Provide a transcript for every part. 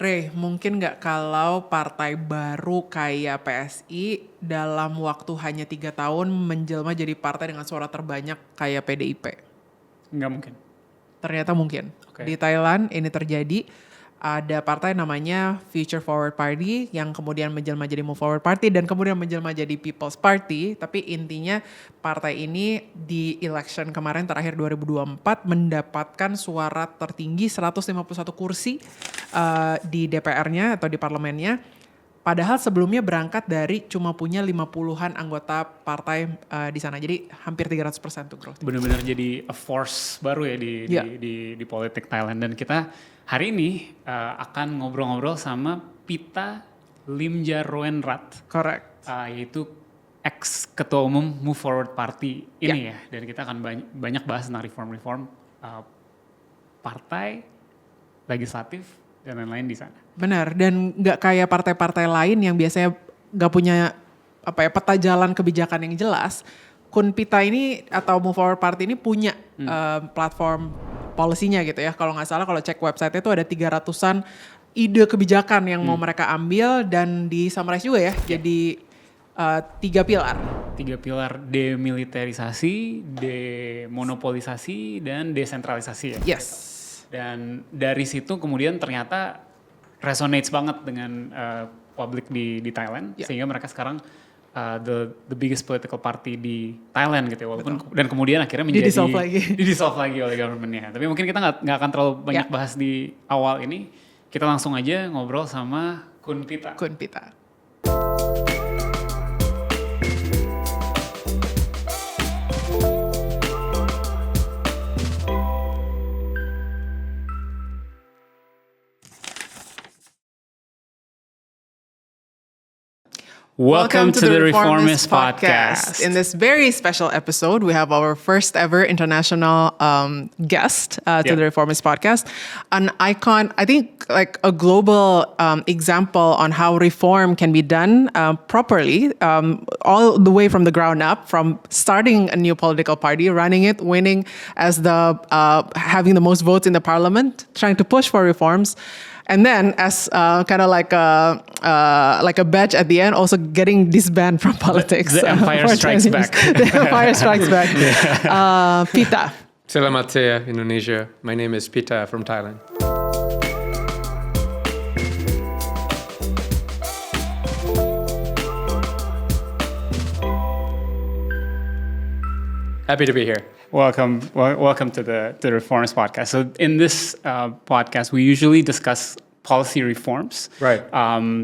Rey, mungkin nggak kalau partai baru kayak PSI dalam waktu hanya 3 tahun menjelma jadi partai dengan suara terbanyak kayak PDIP? Nggak mungkin. Ternyata mungkin. Okay. Di Thailand ini terjadi. Ada partai namanya Future Forward Party yang kemudian menjelma jadi Move Forward Party dan kemudian menjelma jadi People's Party. Tapi intinya partai ini di election kemarin terakhir 2024 mendapatkan suara tertinggi 151 kursi di DPR-nya atau di parlemennya. Padahal sebelumnya berangkat dari cuma punya 50-an anggota partai di sana. Jadi hampir 300% tuh growth. Benar-benar jadi a force baru ya di politik Thailand. Dan kita hari ini akan ngobrol-ngobrol sama Pita Limjaroenrat. Correct. Yaitu ex-ketua umum Move Forward Party ini ya. Dan kita akan banyak bahas tentang reform-reform partai, legislatif, dan lain-lain di sana. Benar, dan nggak kayak partai-partai lain yang biasanya nggak punya peta jalan kebijakan yang jelas. Kun Pita ini atau Move Forward Party ini punya platform policy-nya gitu ya. Kalau nggak salah kalau cek website-nya itu ada 300-an ide kebijakan yang mau mereka ambil dan di summarize juga ya. Jadi 3 pilar. 3 pilar: demilitarisasi, demonopolisasi, dan desentralisasi ya. Yes. Dan dari situ kemudian ternyata resonates banget dengan publik di Thailand, sehingga mereka sekarang the biggest political party di Thailand gitu ya, walaupun dan kemudian akhirnya menjadi di-dissolve lagi oleh government-nya. Tapi mungkin kita nggak akan terlalu banyak bahas di awal ini. Kita langsung aja ngobrol sama Kun Pita. Kun Pita. Welcome to the Reformist Podcast. In this very special episode, we have our first ever international guest to the Reformist Podcast. An icon, I think like a global example on how reform can be done properly, all the way from the ground up, from starting a new political party, running it, winning as the having the most votes in the parliament, trying to push for reforms. And then, as kind of like a badge at the end, also getting disbanded from politics. The Empire Strikes Back. The Empire Strikes Back. Pita. Selamat siang, Indonesia. My name is Pita from Thailand. Happy to be here. Welcome to the Reformist Podcast. So in this podcast, we usually discuss policy reforms. Right.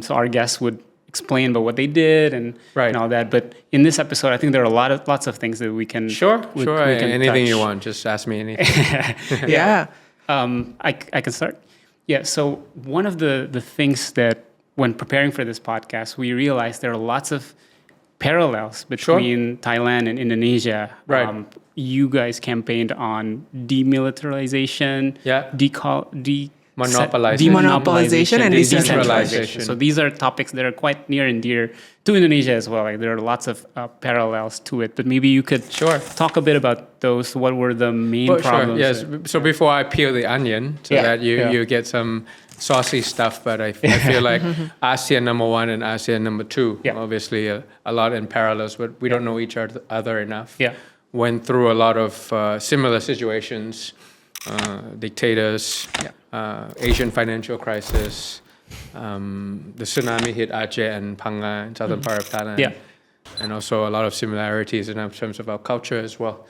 So our guests would explain about what they did and all that. But in this episode, I think there are lots of things that we can we can anything touch. you want, just ask me anything. Yeah. I can start. Yeah. So one of the things that when preparing for this podcast, we realized there are lots of parallels between Thailand and Indonesia. Right. You guys campaigned on demilitarization, demonopolization and decentralization. So these are topics that are quite near and dear to Indonesia as well. Like there are lots of parallels to it. But maybe you could talk a bit about those. What were the main problems? Yes. So before I peel the onion, so that you get some saucy stuff, but I feel like ASEAN number 1 and ASEAN number 2, obviously a lot in parallels, but we don't know each other enough. Yeah. Went through a lot of similar situations, dictators, Asian financial crisis, the tsunami hit Aceh and Panga in southern part of Thailand. Yeah. And also a lot of similarities in terms of our culture as well.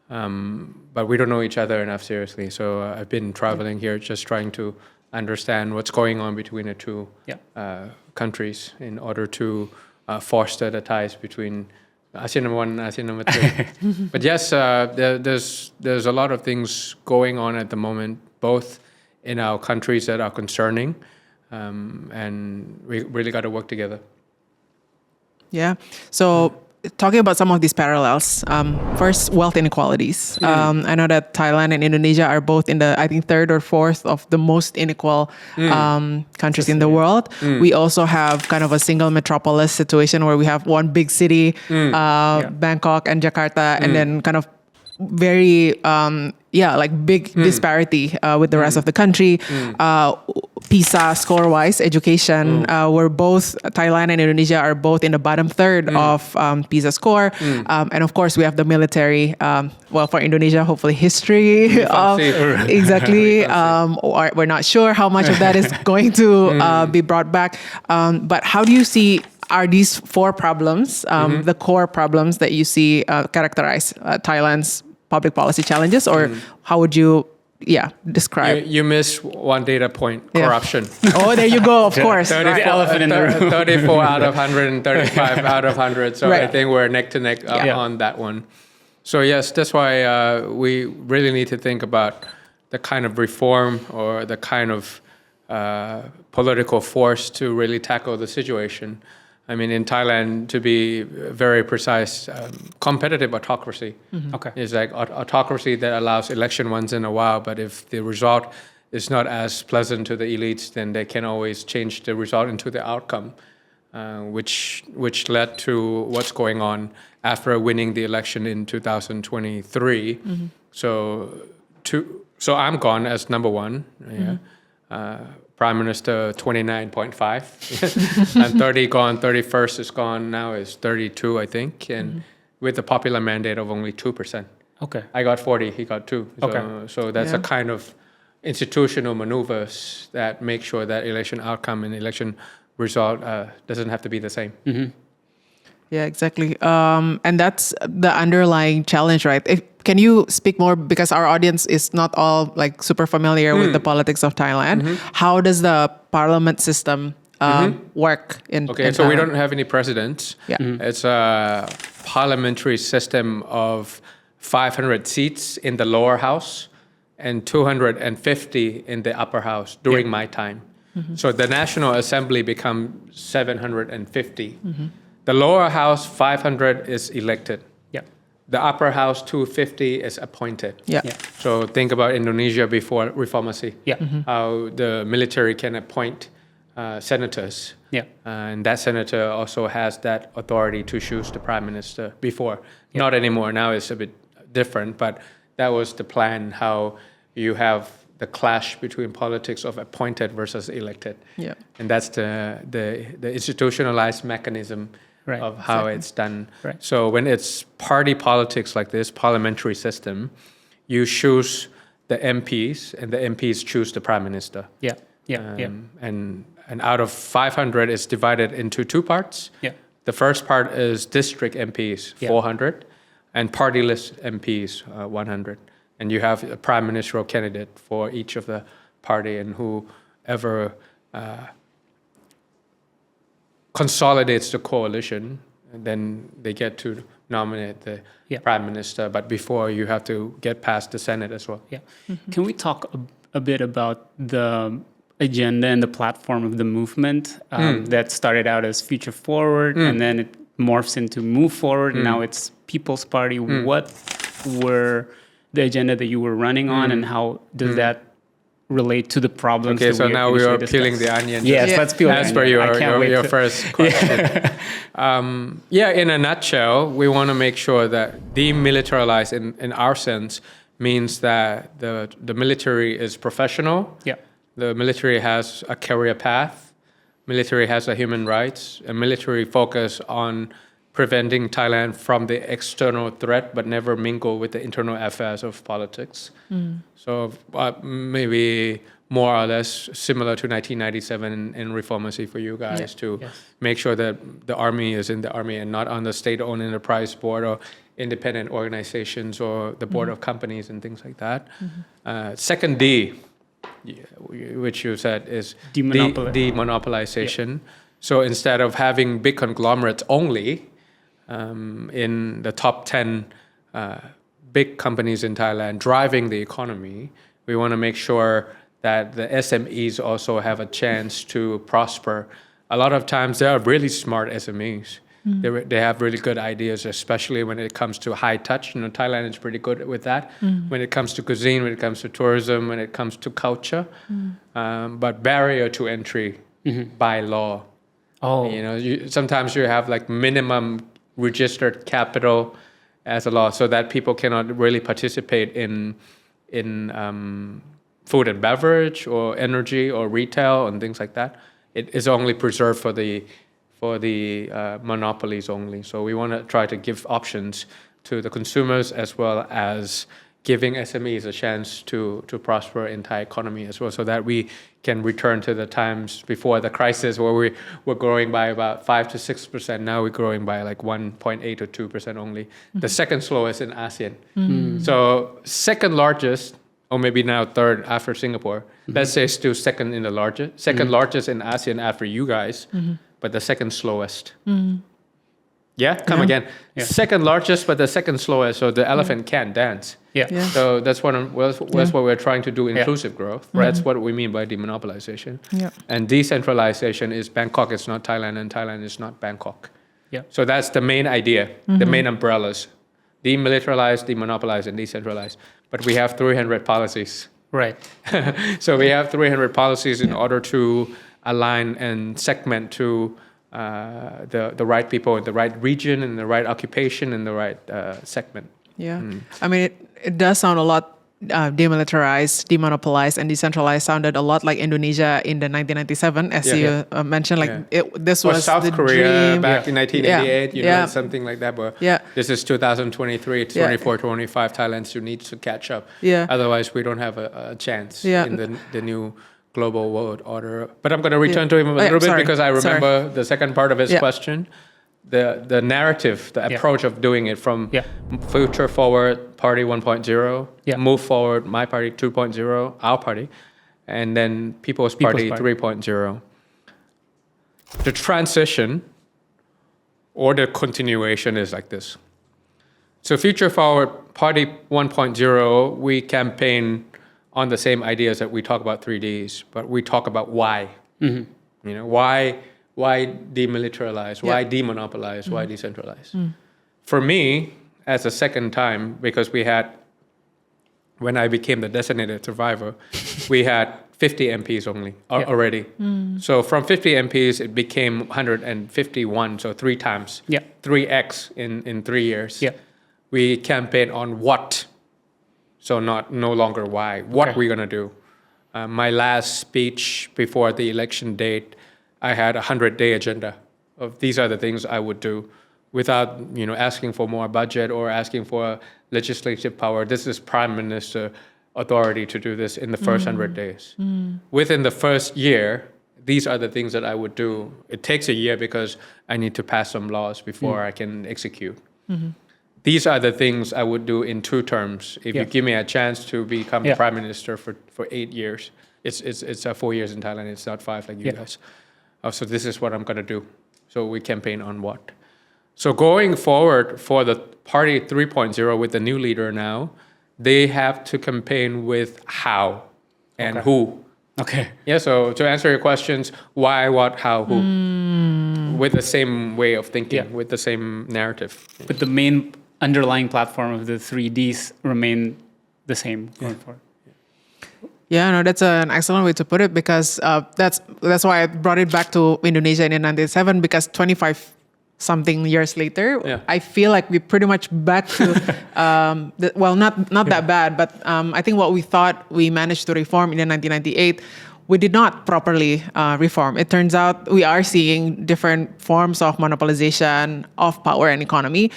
But we don't know each other enough seriously. So I've been traveling here just trying to understand what's going on between the two countries in order to foster the ties between ASEAN number 1 and ASEAN number 3. But yes, there's a lot of things going on at the moment, both in our countries that are concerning, and we really got to work together. Yeah. So talking about some of these parallels, first, wealth inequalities. I know that Thailand and Indonesia are both in the, I think, 3rd or 4th of the most unequal countries in the world. We also have kind of a single metropolis situation where we have one big city, Bangkok and Jakarta, and then kind of very big disparity with the rest of the country. PISA score-wise, education, we're both, Thailand and Indonesia are both in the bottom third of PISA score. And of course, we have the military, for Indonesia, hopefully history. Exactly. Or we're not sure how much of that is going to be brought back. But how do you see, are these four problems, the core problems that you see characterize Thailand's public policy challenges, or how would you describe? You miss one data point, corruption. Oh, there you go, of course. The elephant in the room. 34 out of 135 out of 100. So I think we're neck to neck on that one. So yes, that's why we really need to think about the kind of reform or the kind of political force to really tackle the situation. I mean, in Thailand, to be very precise, competitive autocracy. It's like autocracy that allows election once in a while, but if the result is not as pleasant to the elites, then they can always change the result into the outcome, which led to what's going on after winning the election in 2023. So I'm gone as number one. Prime Minister 29.5 and 30 gone, 31st is gone, now is 32, I think, and with a popular mandate of only 2%. Okay. I got 40, he got 2. So that's a kind of institutional maneuvers that make sure that election outcome and election result doesn't have to be the same. Yeah, exactly. And that's the underlying challenge, right? Can you speak more, because our audience is not all like super familiar with the politics of Thailand. How does the parliament system work in Thailand? So we don't have any presidents. It's a parliamentary system of 500 seats in the lower house and 250 in the upper house during my time. So the National Assembly becomes 750. The lower house, 500 is elected. The upper house, 250 is appointed. So think about Indonesia before reformism. How the military can appoint senators. And that senator also has that authority to choose the prime minister before. Not anymore. Now it's a bit different, but that was the plan, how you have the clash between politics of appointed versus elected. And that's the institutionalized mechanism of how it's done. So when it's party politics like this, parliamentary system, you choose the MPs, and the MPs choose the prime minister. And out of 500, it's divided into two parts. The first part is district MPs, 400, and party list MPs, 100. And you have a prime ministerial candidate for each of the party, and whoever consolidates the coalition, and then they get to nominate the prime minister. But before, you have to get past the Senate as well. Can we talk a bit about the agenda and the platform of the movement that started out as Future Forward, and then it morphs into Move Forward, and now it's People's Party. What were the agenda that you were running on, and how does that relate to the problems? Okay, so now we are peeling the onion. Yes, let's peel the onion. As per your first question. In a nutshell, we want to make sure that demilitarize in our sense means that the military is professional. The military has a career path. Military has a human rights. And military focus on preventing Thailand from the external threat, but never mingle with the internal affairs of politics. So maybe more or less similar to 1997 in reformism for you guys to make sure that the army is in the army and not on the state-owned enterprise board or independent organizations or the board of companies and things like that. Second D, which you said is demonopolization. So instead of having big conglomerates only, in the top 10 big companies in Thailand driving the economy, we want to make sure that the SMEs also have a chance to prosper. A lot of times they are really smart SMEs. They have really good ideas, especially when it comes to high touch. Thailand is pretty good with that. When it comes to cuisine, when it comes to tourism, when it comes to culture. But barrier to entry by law. Sometimes you have like minimum registered capital as a law, so that people cannot really participate in food and beverage or energy or retail and things like that. It is only preserved for the monopolies only. So we want to try to give options to the consumers as well as giving SMEs a chance to prosper in Thai economy as well, so that we can return to the times before the crisis where we were growing by about 5 to 6%. Now we're growing by like 1.8 to 2% only. The second slowest in ASEAN. So second largest, or maybe now third after Singapore. Let's say still second in the largest, second largest in ASEAN after you guys, but the second slowest. Yeah, come again. Yeah. Second largest, but the second slowest. So the elephant can't dance. Yeah. Yeah. So that's what we're trying to do. Inclusive growth. That's what we mean by demonopolization. Yeah. And decentralization is Bangkok is not Thailand, and Thailand is not Bangkok. Yeah. So that's the main idea, the main umbrellas: demilitarize, demonopolize, and decentralize. But we have 300 policies. Right. So we have 300 policies in order to align and segment to the right people in the right region, in the right occupation, in the right segment. Yeah. I mean, it does sound a lot demilitarized, demonopolized, and decentralized sounded a lot like Indonesia in the 1997, as you mentioned. Like this or was South the Korea dream. back in 1988, you know, Yeah. something like that. But Yeah. this is 2023, 24, 25. Thailand still needs to catch up. Yeah. Otherwise, we don't have a chance Yeah. in the new global world order. But I'm going to return to him a little bit sorry. because I remember the second part of his question. The narrative, the approach of doing it from future forward, party 1.0, move forward, my party 2.0, our party, and then People's Party 3.0. The transition or the continuation is like this. So future forward, party 1.0, we campaign on the same ideas that we talk about 3Ds, but we talk about why. You know, why demilitarize? Why demonopolize? Why decentralize? For me, as a second time, because we had, when I became the designated survivor, we had 50 MPs only already. So from 50 MPs, it became 151, so 3 times, 3x in 3 years. We campaigned on what, so no longer why. What we're gonna do. My last speech before the election date, I had a 100-day agenda of these are the things I would do without, you know, asking for more budget or asking for legislative power. This is Prime Minister authority to do this in the first 100 days. Within the first year, these are the things that I would do. It takes a year because I need to pass some laws before I can execute. These are the things I would do in 2 terms. If you give me a chance to become Prime Minister for 8 years, it's 4 years in Thailand. It's not 5 like you guys. So this is what I'm going to do. So we campaign on what? So going forward for the party 3.0 with the new leader now, they have to campaign with how and who. Okay. Yeah, so to answer your questions, why, what, how, who, with the same way of thinking, with the same narrative. But the main underlying platform of the 3Ds remain the same going forward. Yeah, no, that's an excellent way to put it because that's why I brought it back to Indonesia in 1997 because 25 something years later, I feel like we're pretty much back to, well, not that bad, but I think what we thought we managed to reform in 1998, we did not properly reform. It turns out we are seeing different forms of monopolization of power and economy.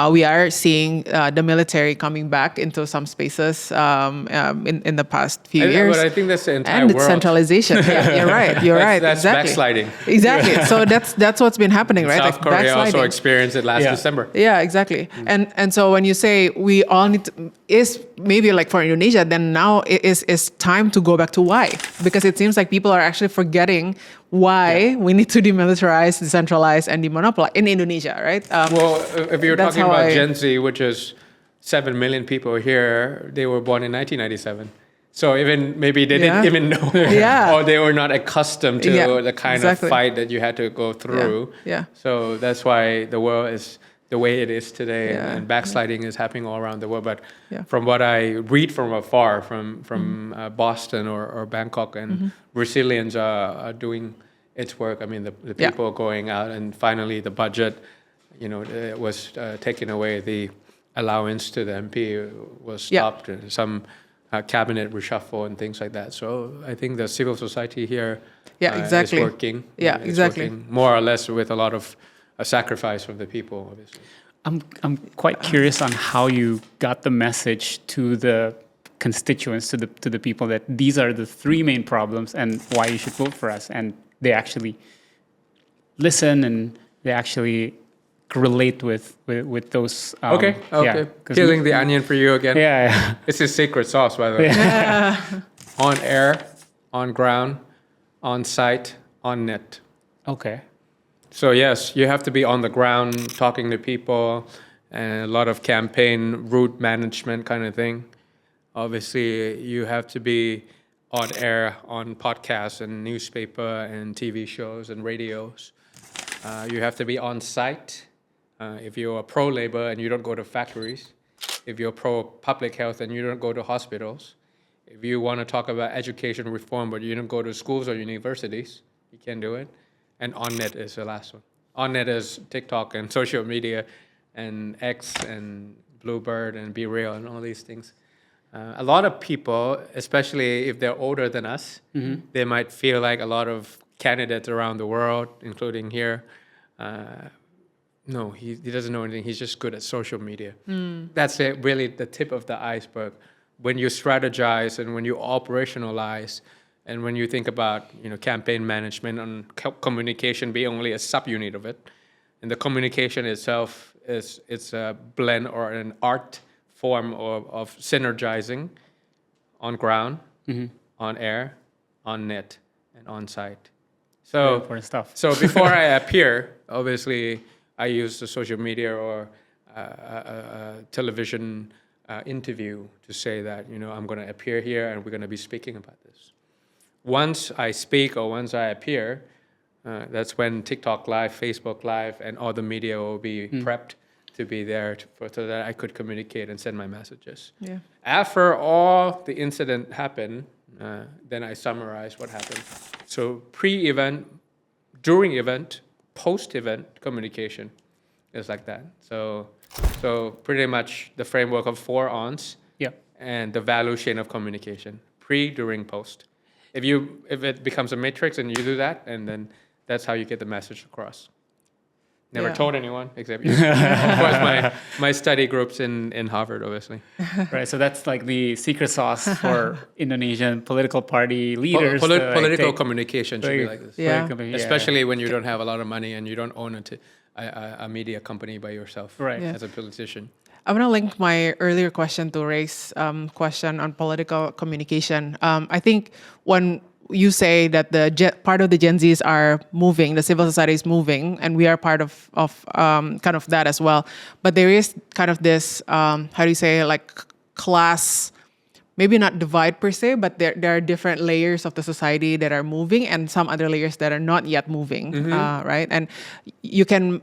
We are seeing the military coming back into some spaces in the past few years. But I think that's the entire and world. centralization. Yeah, you're right. You're right. That's exactly. backsliding. Exactly. So that's what's been happening, right? South Korea also experienced it last December. Yeah, exactly. And so when you say we all need to, is maybe like for Indonesia, then now it is time to go back to why, because it seems like people are actually forgetting why we need to demilitarize, decentralize, and demonopolize in Indonesia, right? Well, if you're talking about Gen Z, which is 7 million people here, they were born in 1997. So even maybe they didn't even know, or they were not accustomed to the kind of fight that you had to go through. So that's why the world is the way it is today, and backsliding is happening all around the world. But from what I read from afar, from Boston or Bangkok, and resilience are doing its work. I mean, the people going out, and finally the budget, was taken away. The allowance to the MP was stopped, and some cabinet reshuffle and things like that. So I think the civil society here is working. Yeah, It's exactly. working more or less with a lot of sacrifice from the people, obviously. I'm quite curious on how you got the message to the constituents, to the people, that these are the three main problems and why you should vote for us. And they actually listen and they actually relate with those. Okay. Peeling the onion for you again. Yeah. It's his secret sauce, by the way. On air, on ground, on site, on net. Okay. So yes, you have to be on the ground talking to people, and a lot of campaign route management kind of thing. Obviously, you have to be on air, on podcasts and newspaper and TV shows and radios. You have to be on site. If you're pro-labor and you don't go to factories, if you're pro-public health and you don't go to hospitals, if you want to talk about education reform but you don't go to schools or universities, you can't do it. And on-net is the last one. On-net is TikTok and social media and X and Bluebird and Be Real and all these things. A lot of people, especially if they're older than us, they might feel like a lot of candidates around the world, including here, no, he doesn't know anything. He's just good at social media. That's really the tip of the iceberg. When you strategize and when you operationalize, and when you think about campaign management and communication be only a subunit of it, and the communication itself it's a blend or an art form of synergizing on ground, on air, on net, and on site. So important stuff. So before I appear, obviously I use the social media or a television interview to say that I'm going to appear here and we're going to be speaking about this. Once I speak or once I appear, that's when TikTok Live, Facebook Live, and all the media will be prepped to be there so that I could communicate and send my messages. Yeah. After all the incident happened, then I summarize what happened. So pre-event, during event, post-event communication is like that. So pretty much the framework of 4 Ons and the value chain of communication, pre, during, post. If it becomes a matrix and you do that, and then that's how you get the message across. Never told anyone except you. Of course, my study groups in Harvard, obviously. Right, so that's like the secret sauce for Indonesian political party leaders. Political communication should be like this. Yeah. Especially when you don't have a lot of money and you don't own a media company by yourself as a politician. I want to link my earlier question to Ray's question on political communication. I think when you say that part of the Gen Zs are moving, the civil society is moving, and we are part of kind of that as well. But there is kind of this, like class, maybe not divide per se, but there are different layers of the society that are moving and some other layers that are not yet moving, right? And you can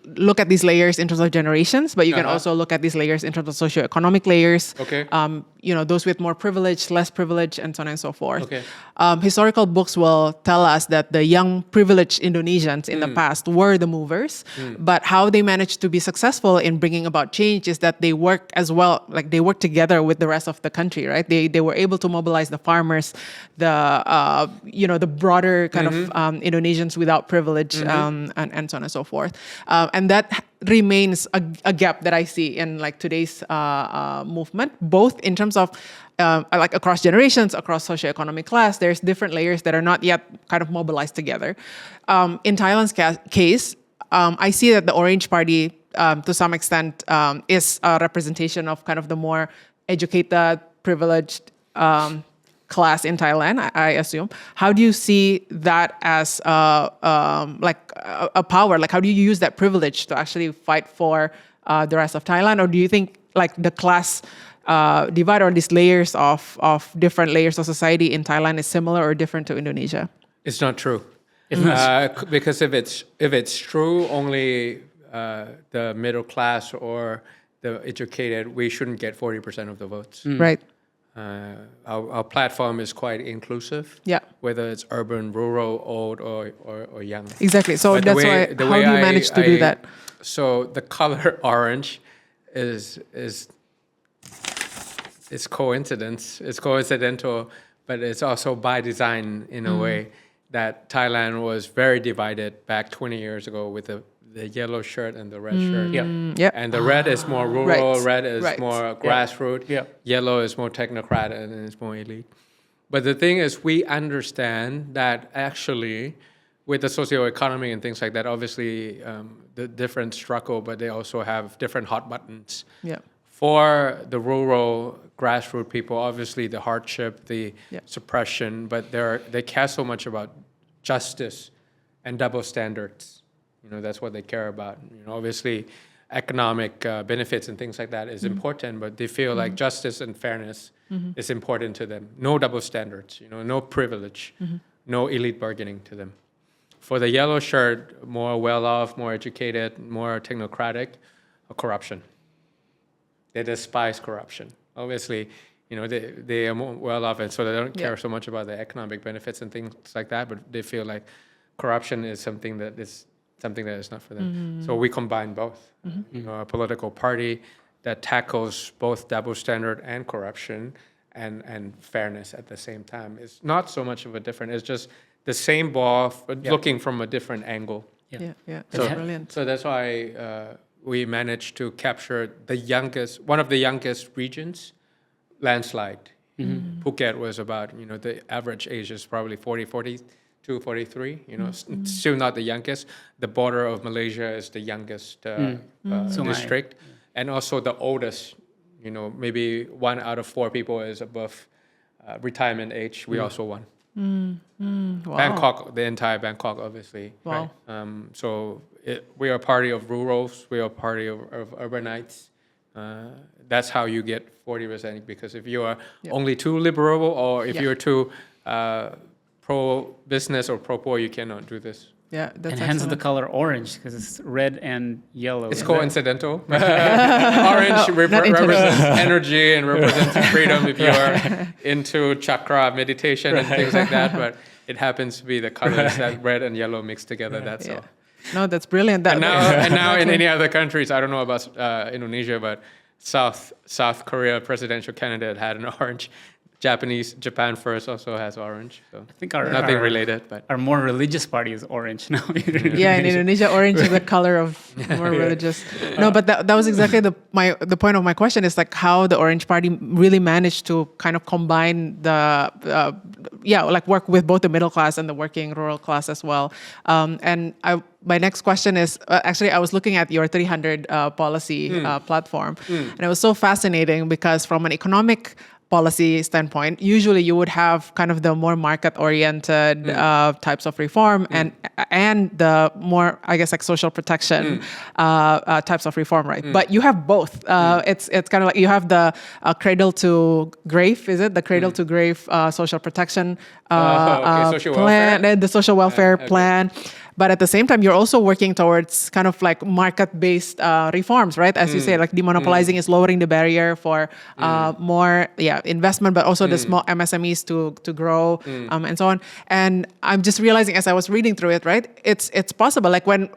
look at these layers in terms of generations, but you can also look at these layers in terms of socioeconomic layers. Okay. Those with more privilege, less privilege, and so on and so forth. Okay. Historical books will tell us that the young privileged Indonesians in the past were the movers, but how they managed to be successful in bringing about change is that they work as well, like they work together with the rest of the country, right? They were able to mobilize the farmers, the broader kind of Indonesians without privilege, and so on and so forth. And that remains a gap that I see in like today's movement, both in terms of like across generations, across socioeconomic class. There's different layers that are not yet kind of mobilized together. In Thailand's case, I see that the Orange Party, to some extent, is a representation of kind of the more educated, privileged class in Thailand, I assume. How do you see that as like a power? Like, how do you use that privilege to actually fight for the rest of Thailand? Or do you think like the class divide or these layers of different layers of society in Thailand is similar or different to Indonesia? It's not true. Because if it's true, only the middle class or the educated, we shouldn't get 40% of the votes. Right. Our platform is quite inclusive. Yeah. Whether it's urban, rural, old, or young. Exactly. So But that's why. How do you manage to do that? So the color orange is coincidence. It's coincidental, but it's also by design in a way that Thailand was very divided back 20 years ago with the yellow shirt and the red shirt. Yep. And the red is more rural, Right. red is Right. more grassroots, yellow is more technocrat and it's more elite. But the thing is, we understand that actually with the socioeconomy and things like that, obviously the different struggle, but they also have different hot buttons. Yeah. For the rural grassroots people, obviously the hardship, the suppression, but they care so much about justice and double standards. That's what they care about. Obviously economic benefits and things like that is important, but they feel like justice and fairness is important to them. No double standards, no privilege, no elite bargaining to them. For the yellow shirt, more well-off, more educated, more technocratic, corruption. They despise corruption. Obviously, they are more well-off, and so they don't care so much about the economic benefits and things like that, but they feel like corruption is something that is not for them. So we combine both. A political party that tackles both double standard and corruption and fairness at the same time. It's not so much of a difference. It's just the same ball, looking from a different angle. Yeah. That's brilliant. So that's why we managed to capture one of the youngest regions, landslide. Phuket was about, the average age is probably 42, 43, still not the youngest. The border of Malaysia is the youngest district. And also the oldest, maybe 1 out of 4 people is above retirement age. We also won. Wow. Bangkok, the entire Bangkok, obviously. Wow. So we are a party of rurals. We are a party of urbanites. That's how you get 40%. Because if you are only too liberal, or if you're too pro-business or pro-poor, you cannot do this. Yeah, that's And hence excellent. the color orange, because it's red and yellow. It's coincidental. Orange represents energy and represents freedom if you are into chakra meditation and things like that. But it happens to be the colors that red and yellow mixed together. That's all. No, that's brilliant. And now in any other countries, I don't know about Indonesia, but South Korea presidential candidate had an orange. Japan first also has orange. So I think nothing related, but our more religious party is orange now. Yeah, in Indonesia, orange is the color of more religious. No, but that was exactly the point of my question, is like how the Orange Party really managed to kind of combine work with both the middle class and the working rural class as well. And my next question is, actually, I was looking at your 300 policy platform, and it was so fascinating because from an economic policy standpoint, usually you would have kind of the more market-oriented types of reform and the more, I guess, like social protection types of reform, right? But you have both. It's kind of like you have the cradle to grave, is it? The cradle to grave social protection social plan, welfare? the social welfare plan. But at the same time, you're also working towards kind of like market-based reforms, right? As you say, like demonopolizing is lowering the barrier for more investment, but also the small MSMEs to grow and so on. And I'm just realizing as I was reading through it, right? It's possible. Like when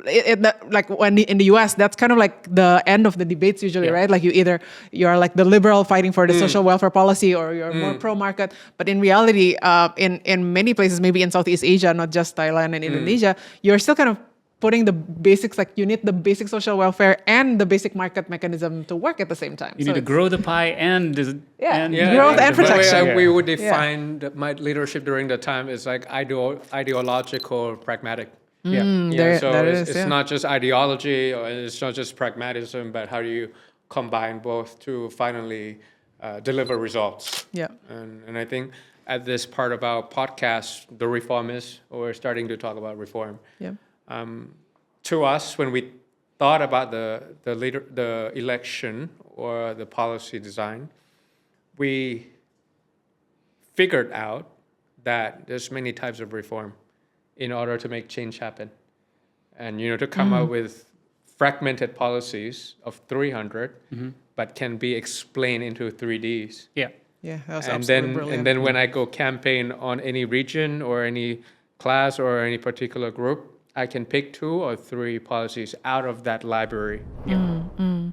in the US, that's kind of like the end of the debates usually, right? Like you're like the liberal fighting for the social welfare policy, or you're more pro-market. But in reality, in many places, maybe in Southeast Asia, not just Thailand and Indonesia, you're still kind of putting the basics, like you need the basic social welfare and the basic market mechanism to work at the same time. You need to grow the pie and growth and protection. We would define my leadership during the time is like ideological, pragmatic. It's not just ideology, or it's not just pragmatism, but how do you combine both to finally deliver results? Yeah. And I think at this part of our podcast, the reformists, we're starting to talk about reform. Yeah. To us, when we thought about the election or the policy design, we figured out that there's many types of reform in order to make change happen. And, to come up with fragmented policies of 300, but can be explained into 3Ds. Yeah. Yeah, that was and absolutely then brilliant. and then when I go campaign on any region or any class or any particular group, I can pick 2 or 3 policies out of that library.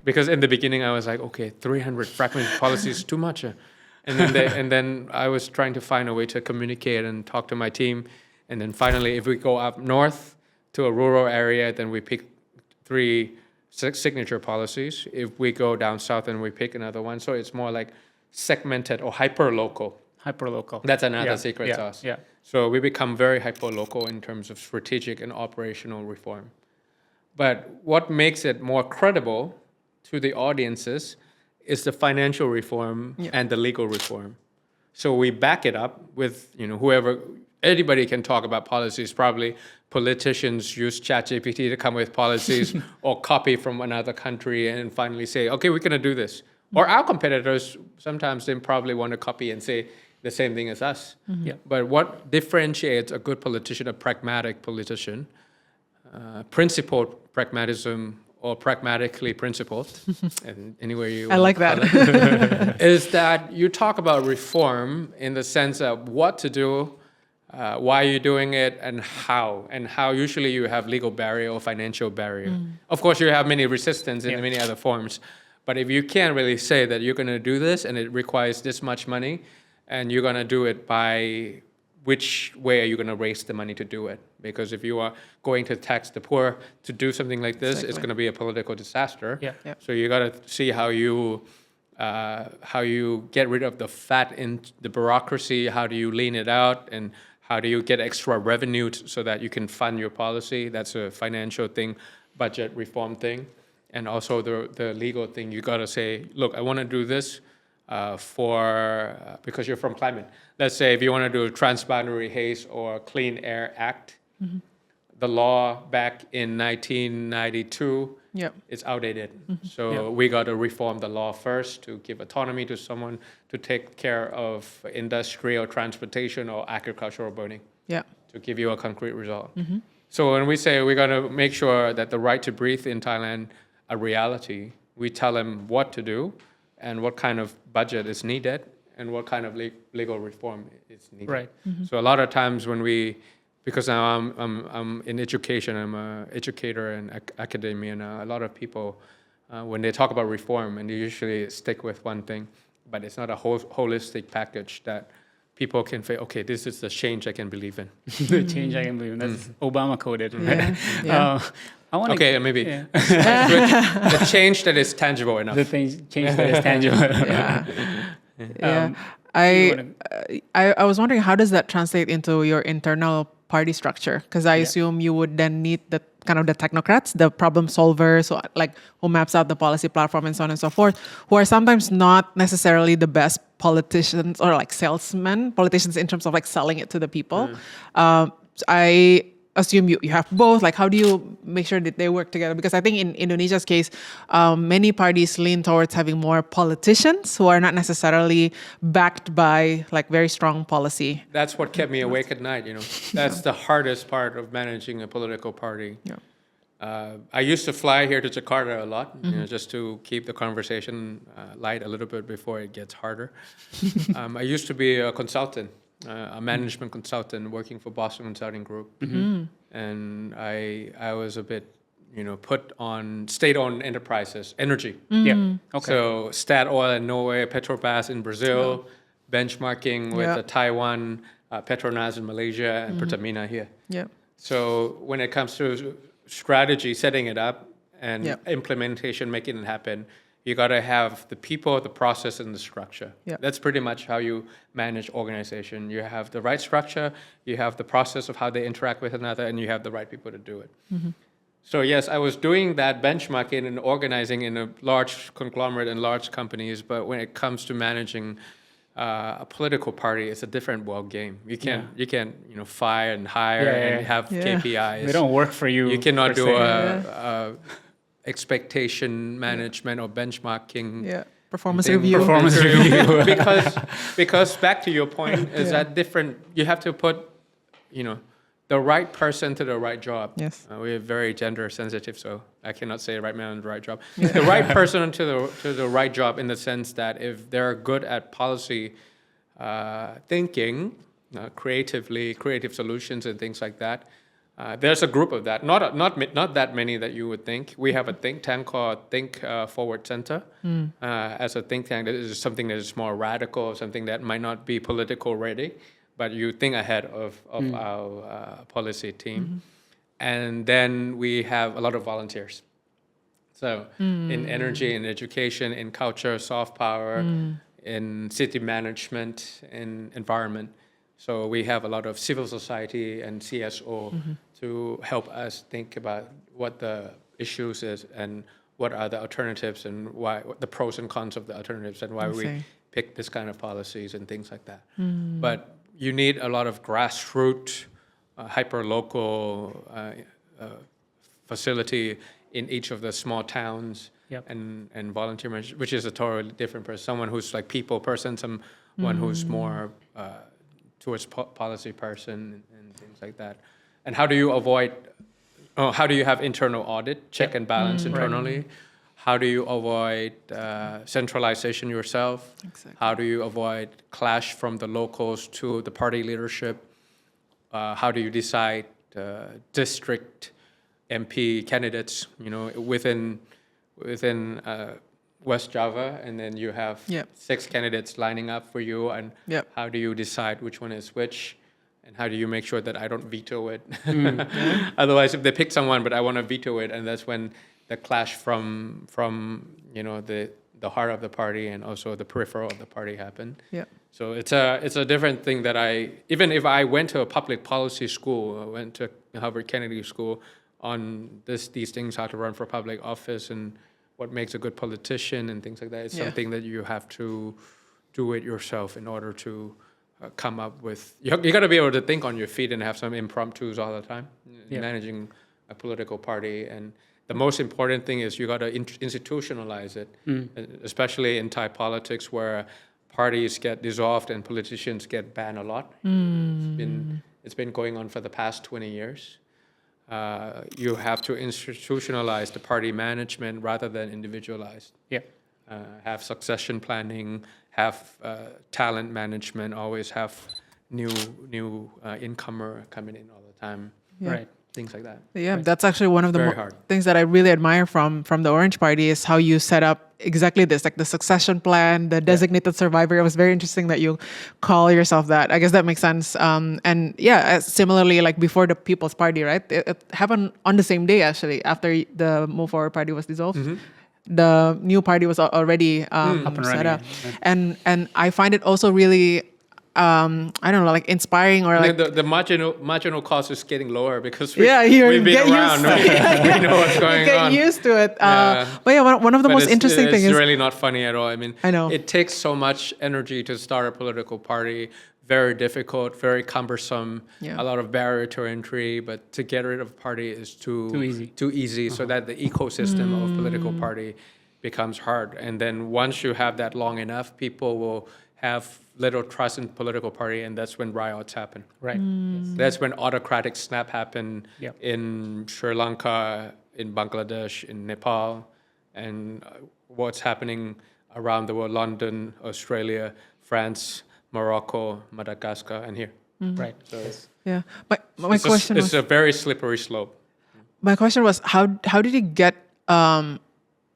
Because in the beginning I was like, okay, 300 fragmented policies is too much. And then I was trying to find a way to communicate and talk to my team. And then finally, if we go up north to a rural area, then we pick 3 signature policies. If we go down south, then we pick another one. So it's more like segmented or hyper-local. Hyper-local. That's another secret sauce. Yeah. So we become very hyper-local in terms of strategic and operational reform. But what makes it more credible to the audiences is the financial reform and the legal reform. So we back it up with, whoever, anybody can talk about policies. Probably politicians use ChatGPT to come with policies or copy from another country and finally say, okay, we're going to do this. Or our competitors, sometimes they probably want to copy and say the same thing as us. But what differentiates a good politician, a pragmatic politician, principled pragmatism, or pragmatically principled, and anywhere you I like that. is that you talk about reform in the sense of what to do, why you're doing it, and how usually you have legal barrier or financial barrier. Of course, you have many resistance in many other forms, but if you can't really say that you're going to do this and it requires this much money, and you're going to do it by which way are you going to raise the money to do it? Because if you are going to tax the poor to do something like this, it's going to be a political disaster. So you got to see how you get rid of the fat in the bureaucracy. How do you lean it out, and how do you get extra revenue so that you can fund your policy? That's a financial thing, budget reform thing, and also the legal thing. You got to say, look, I want to do this. Because you're from climate. Let's say if you want to do a Trans-Boundary Haze or Clean Air Act, the law back in 1992 is outdated. So we got to reform the law first to give autonomy to someone to take care of industrial transportation or agricultural burning. To give you a concrete result. So when we say we're going to make sure that the right to breathe in Thailand a reality, we tell them what to do and what kind of budget is needed and what kind of legal reform is needed. Right. So a lot of times when because now I'm in education, I'm an educator and academia, and a lot of people, when they talk about reform, and they usually stick with one thing, but it's not a holistic package that people can say, okay, this is the change I can believe in. The change I can believe in. That's Obama coded, right? I want okay, maybe the change that is tangible enough. The change that is tangible. I was wondering, how does that translate into your internal party structure? Because I assume you would then need the kind of the technocrats, the problem solvers, so like who maps out the policy platform and so on and so forth, who are sometimes not necessarily the best politicians or like politicians in terms of like selling it to the people. I assume you have both. Like, how do you make sure that they work together? Because I think in Indonesia's case, many parties lean towards having more politicians who are not necessarily backed by like very strong policy. That's what kept me awake at night, That's the hardest part of managing a political party. I used to fly here to Jakarta a lot, just to keep the conversation light a little bit before it gets harder. I used to be a consultant. A management consultant working for Boston Consulting Group, and I was a bit, put on state-owned enterprises, energy. So Statoil in Norway, Petrobras in Brazil, benchmarking with the Taiwan, Petronas in Malaysia, and Pertamina here. So when it comes to strategy, setting it up, and implementation, making it happen, you got to have the people, the process, and the structure. That's pretty much how you manage organization. You have the right structure, you have the process of how they interact with another, and you have the right people to do it. So yes, I was doing that benchmarking and organizing in a large conglomerate and large companies, but when it comes to managing a political party, it's a different world game. You can't fire and hire and have KPIs. They don't work for you. You cannot do a expectation management or benchmarking. Performance review. because back to your point, is that different. You have to put, the right person to the right job. Yes. We're very gender sensitive, so I cannot say right man on the right job. The right person to the right job, in the sense that if they're good at policy thinking, creative solutions and things like that. There's a group of that, not that many that you would think. We have a think tank called Think Forward Center. As a think tank, that is something that is more radical, something that might not be political ready, but you think ahead of our policy team. And then we have a lot of volunteers. So in energy, in education, in culture, soft power, in city management, in environment. So we have a lot of civil society and CSO to help us think about what the issues is and what are the alternatives and why, what the pros and cons of the alternatives and why we pick this kind of policies and things like that. But you need a lot of grassroots, hyper-local facility in each of the small towns and volunteer managers, which is a totally different person. Someone who's like people person, someone who's more towards policy person and things like that. And how do you avoid, how do you have internal audit, check and balance internally? Right. How do you avoid centralization yourself? Exactly. How do you avoid clash from the locals to the party leadership? How do you decide district MP candidates, within West Java, and then you have 6 candidates lining up for you, and how do you decide which one is which, and how do you make sure that I don't veto it? Otherwise, if they pick someone, but I want to veto it, and that's when the clash from the heart of the party and also the peripheral of the party happen. So it's a different thing that even if I went to a public policy school, I went to Harvard Kennedy School on these things, how to run for public office and what makes a good politician and things like that. It's something that you have to do it yourself in order to come up with. You got to be able to think on your feet and have some impromptus all the time, managing a political party. And the most important thing is you got to institutionalize it, especially in Thai politics where parties get dissolved and politicians get banned a lot. It's been going on for the past 20 years. You have to institutionalize the party management rather than individualized. Have succession planning, have talent management, always have new incomer coming in all the time. Right. Things like that. That's actually one of the things that I really admire from the Orange Party is how you set up exactly this, like the succession plan, the designated survivor. It was very interesting that you call yourself that. I guess that makes sense. And similarly, like before the People's Party, right? It happened on the same day, actually, after the Move Forward Party was dissolved. The new party was already up and set up. And I find it also really I don't know, like inspiring or like the marginal cost is getting lower because we've been around. We know what's going on. Get used to it. But one of the most interesting things is it's really not funny at all. I mean, I know it takes so much energy to start a political party. Very difficult, very cumbersome. A lot of barrier to entry. But to get rid of a party is too easy. So that the ecosystem of political party becomes hard. And then once you have that long enough, people will have little trust in political party, and that's when riots happen. Right. That's when autocratic snap happen in Sri Lanka, in Bangladesh, in Nepal, and what's happening around the world: London, Australia, France, Morocco, Madagascar, and here. Right. So but my question was, it's a very slippery slope. My question was, how did you get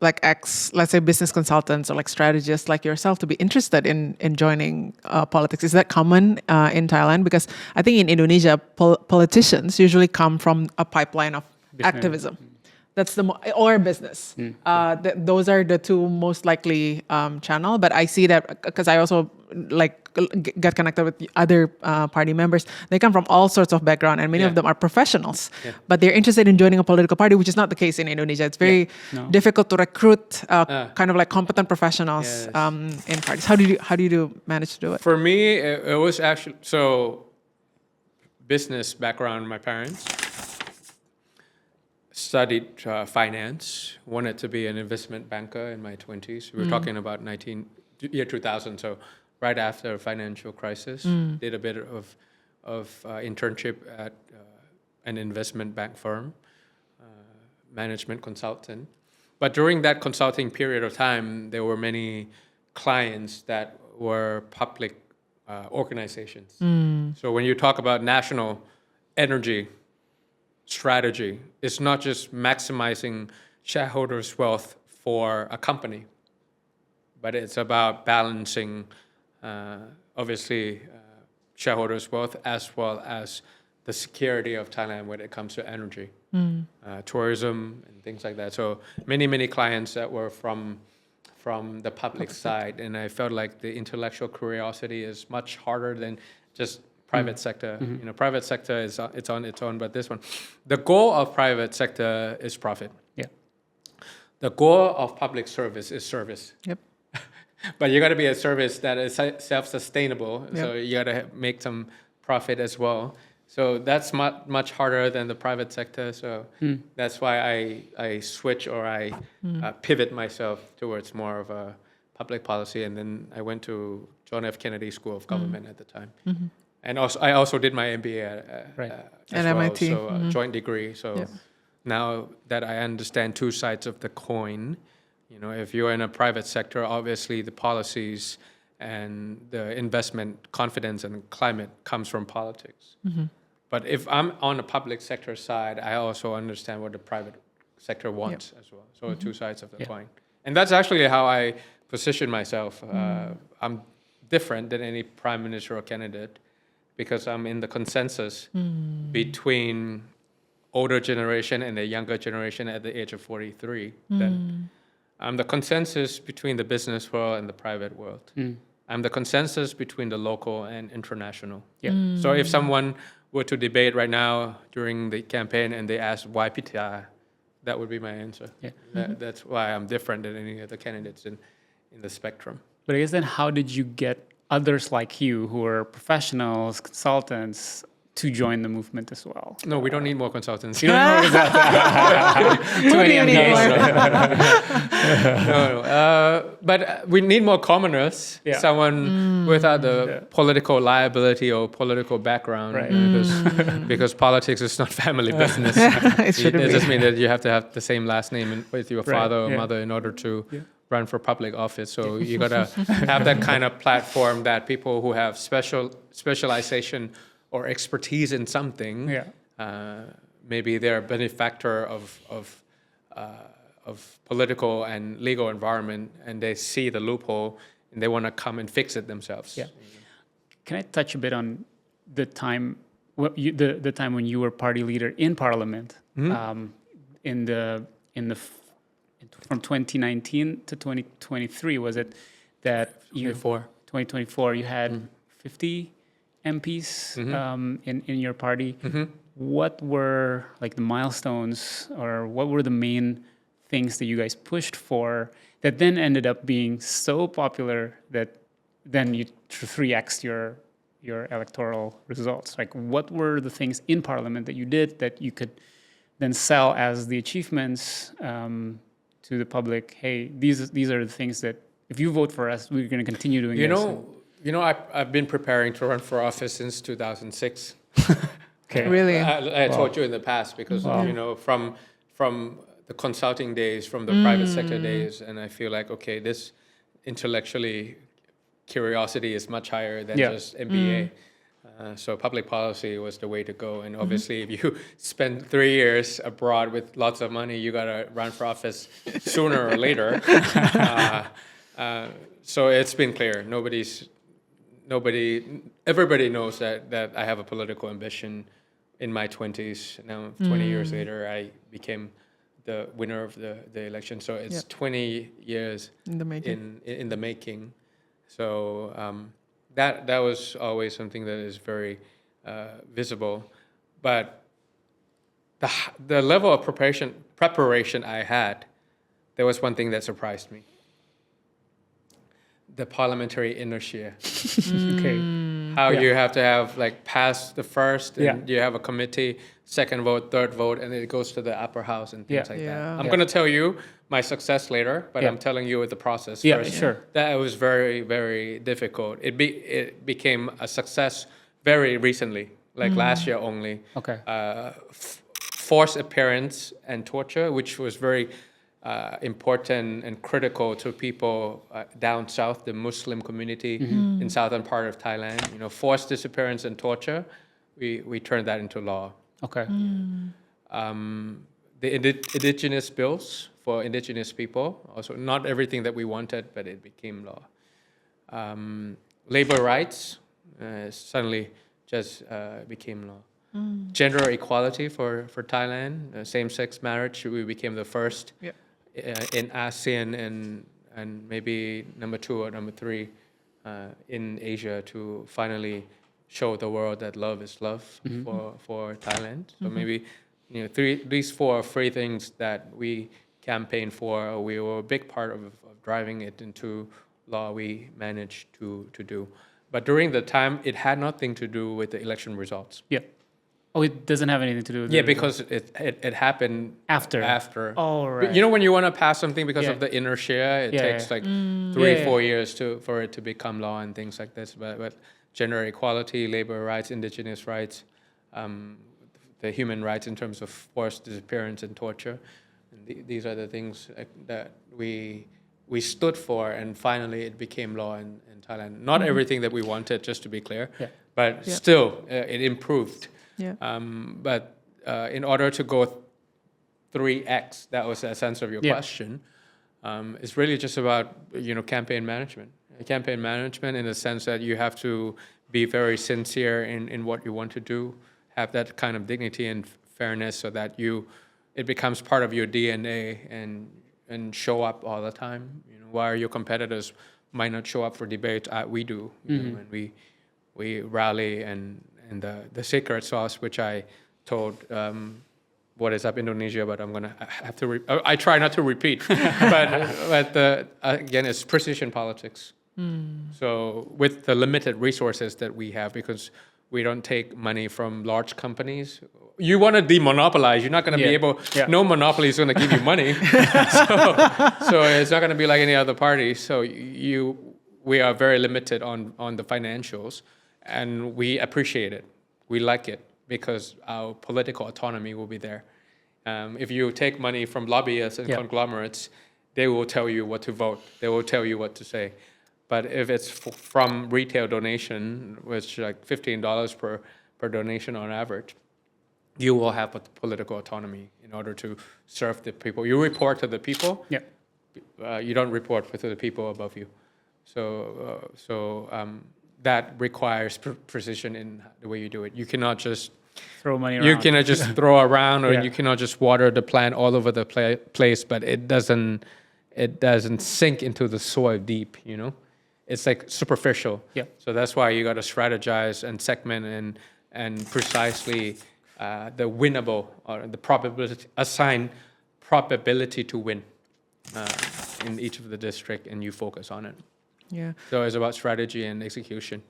like let's say business consultants or like strategists like yourself to be interested in joining politics? Is that common in Thailand? Because I think in Indonesia, politicians usually come from a pipeline of activism. That's or business. Those are the two most likely channel. But I see that because I also like get connected with other party members. They come from all sorts of background, and many of them are professionals. But they're interested in joining a political party, which is not the case in Indonesia. It's very difficult to recruit kind of like competent professionals in parties. How do you manage to do it? For me, it was actually business background. My parents studied finance, wanted to be an investment banker in my 20s. We were talking about year 2000, so right after financial crisis. Did a bit of internship at an investment bank firm, management consultant. But during that consulting period of time, there were many clients that were public organizations. So when you talk about national energy strategy, it's not just maximizing shareholders' wealth for a company, but it's about balancing, obviously, shareholders' wealth as well as the security of Thailand when it comes to energy, tourism, and things like that. So many clients that were from the public side, and I felt like the intellectual curiosity is much harder than just private sector. You know, private sector is it's on its own, but this one, the goal of private sector is profit. Yeah. The goal of public service is service. Yep. But you got to be a service that is self-sustainable. Yep. So you got to make some profit as well. So that's much harder than the private sector. So that's why I switch or I pivot myself towards more of a public policy. And then I went to John F. Kennedy School of Government at the time. And also I also did my MBA At as well, MIT. so a joint degree. So now that I understand two sides of the coin, you know, if you're in a private sector, obviously the policies and the investment confidence and climate comes from politics. But if I'm on the public sector side, I also understand what the private sector wants as well. So two sides of the coin. And that's actually how I position myself. I'm different than any prime minister or candidate because I'm in the consensus between older generation and the younger generation at the age of 43. Then I'm the consensus between the business world and the private world. I'm the consensus between the local and international. So if someone were to debate right now during the campaign and they ask why Pita, that would be my answer. That's why I'm different than any other candidates in the spectrum. But I guess then how did you get others like you who are professionals, consultants, to join the movement as well? No, we don't need more consultants. You don't know Who do you need more? But we need more commoners. Someone without the political liability or political background, because politics is not family business. It just means that you have to have the same last name with your father or mother in order to run for public office. So you got to have that kind of platform that people who have specialization or expertise in something, maybe they're a benefactor of political and legal environment, and they see the loophole and they want to come and fix it themselves. Can I touch a bit on the time, the time when you were party leader in Parliament, from 2019 to 2023? Was it that 2024 you had 50 MPs in your party? What were like the milestones, or what were the main things that you guys pushed for that then ended up being so popular that then you 3x'd your electoral results? Like, what were the things in Parliament that you did that you could then sell as the achievements to the public? Hey, these are the things that if you vote for us, we're going to continue doing this. You know, I've been preparing to run for office since 2006. Okay. Really? I told you in the past because, you know, from the consulting days, from the private sector days, and I feel like, okay, this intellectually curiosity is much higher than just MBA. So public policy was the way to go. And obviously, if you spend 3 years abroad with lots of money, you got to run for office sooner or later. So it's been clear. Everybody knows that I have a political ambition in my 20s. Now, 20 years later, I became the winner of the election. So it's 20 years in the making. So that was always something that is very visible. But the level of preparation I had, there was one thing that surprised me. The parliamentary inertia. How you have to have like pass the first, and you have a committee, second vote, third vote, and it goes to the upper house and things like that. I'm going to tell you my success later, but I'm telling you the process first. Sure. That was very, very difficult. It became a success very recently, like last year only. Okay. Forced appearance and torture, which was very important and critical to people down south, the Muslim community in southern part of Thailand. Forced disappearance and torture, we turned that into law. Okay. The indigenous bills for indigenous people, also not everything that we wanted, but it became law. Labor rights suddenly just became law. Gender equality for Thailand, same-sex marriage, we became the first in ASEAN and maybe number 2 or number 3 in Asia to finally show the world that love is love for Thailand. So maybe these 4 or 3 things that we campaigned for, we were a big part of driving it into law we managed to do. But during the time, it had nothing to do with the election results. Yeah. Oh, it doesn't have anything to do with because it happened after. Oh, right. When you want to pass something because of the inertia, it takes like 3-4 years for it to become law and things like this. But gender equality, labor rights, indigenous rights, the human rights in terms of forced disappearance and torture, and these are the things that we stood for, and finally it became law in Thailand. Not everything that we wanted, just to be clear, but still it improved. Yeah. But in order to go 3x, that was the essence of your question, it's really just about campaign management. Campaign management in the sense that you have to be very sincere in what you want to do, have that kind of dignity and fairness so that it becomes part of your DNA and show up all the time. While your competitors might not show up for debate, we do. And we rally and the secret sauce, which I told What Is Up Indonesia, but I'm gonna have to. I try not to repeat, but again, it's precision politics. So with the limited resources that we have, because we don't take money from large companies. You want to demonopolize, you're not going to be able, no monopoly is going to give you money. so it's not going to be like any other party. So we are very limited on the financials, and we appreciate it. We like it because our political autonomy will be there. If you take money from lobbyists and conglomerates, they will tell you what to vote. They will tell you what to say. But if it's from retail donation, which like $15 per donation on average, you will have a political autonomy in order to serve the people. You report to the people. You don't report to the people above you. So that requires precision in the way you do it. You cannot just throw money around. You cannot just throw around, or you cannot just water the plant all over the place. But it doesn't sink into the soil deep. It's like superficial. So that's why you got to strategize and segment and precisely the winnable or the probability, assign probability to win in each of the district, and you focus on it. Yeah. So it's about strategy and execution.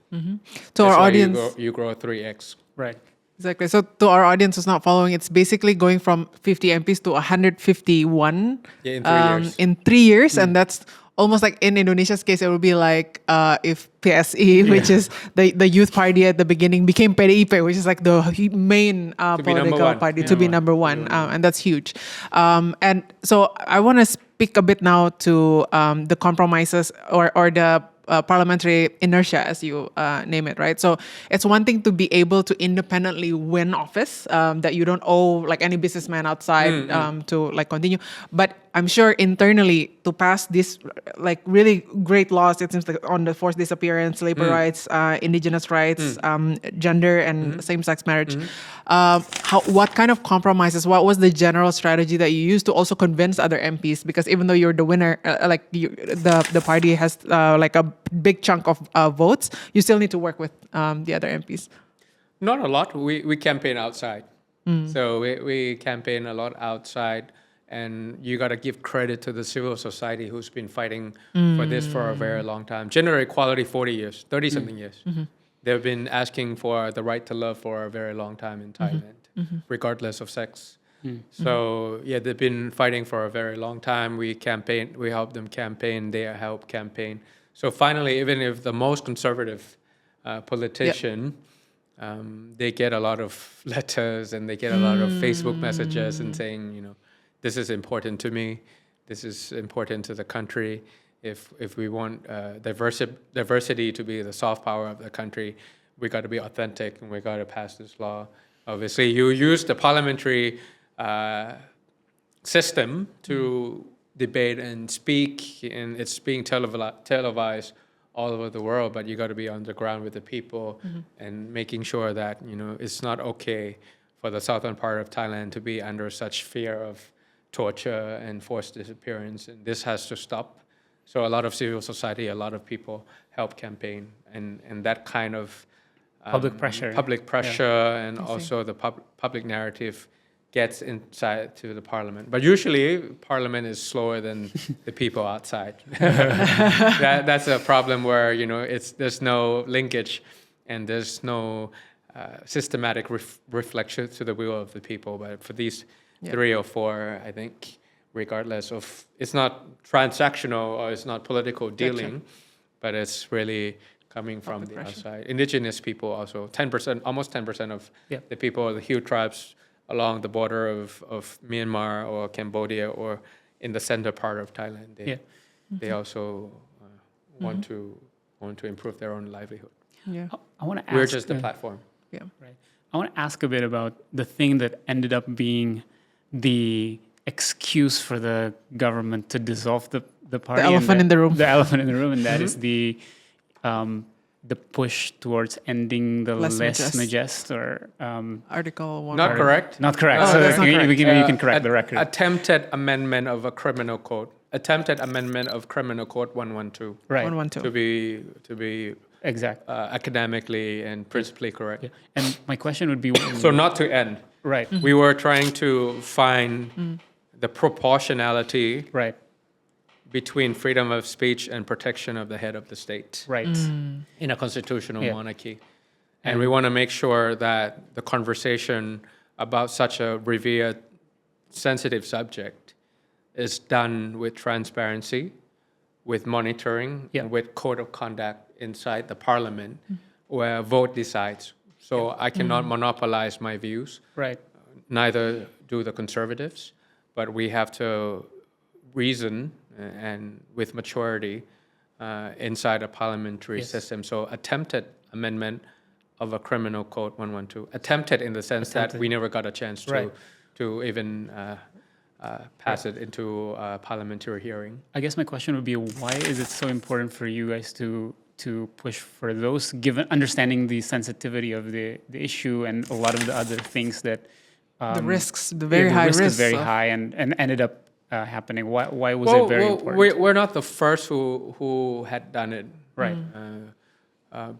To our audience, you grow 3x. Right. Exactly. So to our audience who's not following, it's basically going from 50 MPs to 151 in 3 years. In 3 years, and that's almost like in Indonesia's case, it would be like if PSI, which is the youth party at the beginning, became PDIP, which is like the main political party to be number one. And that's huge. And so I want to speak a bit now to the compromises or the parliamentary inertia, as you name it, right? So it's one thing to be able to independently win office, that you don't owe like any businessman outside to like continue. But I'm sure internally to pass these like really great laws, it seems like on the forced disappearance, labor rights, indigenous rights, gender and same-sex marriage. What kind of compromises? What was the general strategy that you used to also convince other MPs? Because even though you're the winner, the party has like a big chunk of votes, you still need to work with the other MPs. Not a lot. We campaign outside. So we campaign a lot outside. And you got to give credit to the civil society who's been fighting for this for a very long time. Gender equality, 40 years, 30-something years. They've been asking for the right to love for a very long time in Thailand, regardless of sex. So, they've been fighting for a very long time. We help them campaign, they help campaign. So finally, even if the most conservative politician they get a lot of letters and they get a lot of Facebook messages and saying, you know, this is important to me, this is important to the country. If we want diversity to be the soft power of the country, we got to be authentic and we got to pass this law. Obviously, you use the parliamentary system to debate and speak, and it's being televised all over the world, but you got to be on the ground with the people and making sure that, you know, it's not okay for the southern part of Thailand to be under such fear of torture and forced disappearance, and this has to stop. So a lot of civil society, a lot of people help campaign, and that kind of Public pressure, and also the public narrative gets inside to the parliament. But usually, parliament is slower than the people outside. That's a problem where, you know, there's no linkage and there's no systematic reflection to the will of the people. But for these 3 or 4, I think, regardless of, it's not transactional or it's not political dealing, but it's really coming from the outside. Indigenous people also, 10%, almost 10% of the people, the Hu tribes along the border of Myanmar or Cambodia or in the center part of Thailand, they also want to improve their own livelihood. Yeah. I want to ask. We're just the platform. Yeah. Right. I want to ask a bit about the thing that ended up being the excuse for the government to dissolve the party. The elephant in the room. The elephant in the room, and that is the push towards ending the less majest or Article 1. Not correct. Not correct. Oh, So that's not correct. you can correct the record. Attempted amendment of a criminal code. Attempted amendment of criminal code 112. Right. 112. To be Exactly. academically and principally correct. Yeah. And my question would be, So not to end. right, We were trying to find the proportionality right, between freedom of speech and protection of the head of the state right. in a constitutional Yeah. monarchy. And we want to make sure that the conversation about such a revered, sensitive subject is done with transparency, with monitoring, and with code of conduct inside the parliament, where vote decides. So I cannot monopolize my views. Right. Neither do the conservatives, but we have to reason and with maturity inside a parliamentary system. So attempted amendment of a criminal code 112. Attempted in the sense that we never got a chance to even pass it into a parliamentary hearing. I guess my question would be, why is it so important for you guys to push for those, given understanding the sensitivity of the issue and a lot of the other things that the risks, the very high risks. Is very high and ended up happening. Why was it very important? We're not the first who had done it. Right.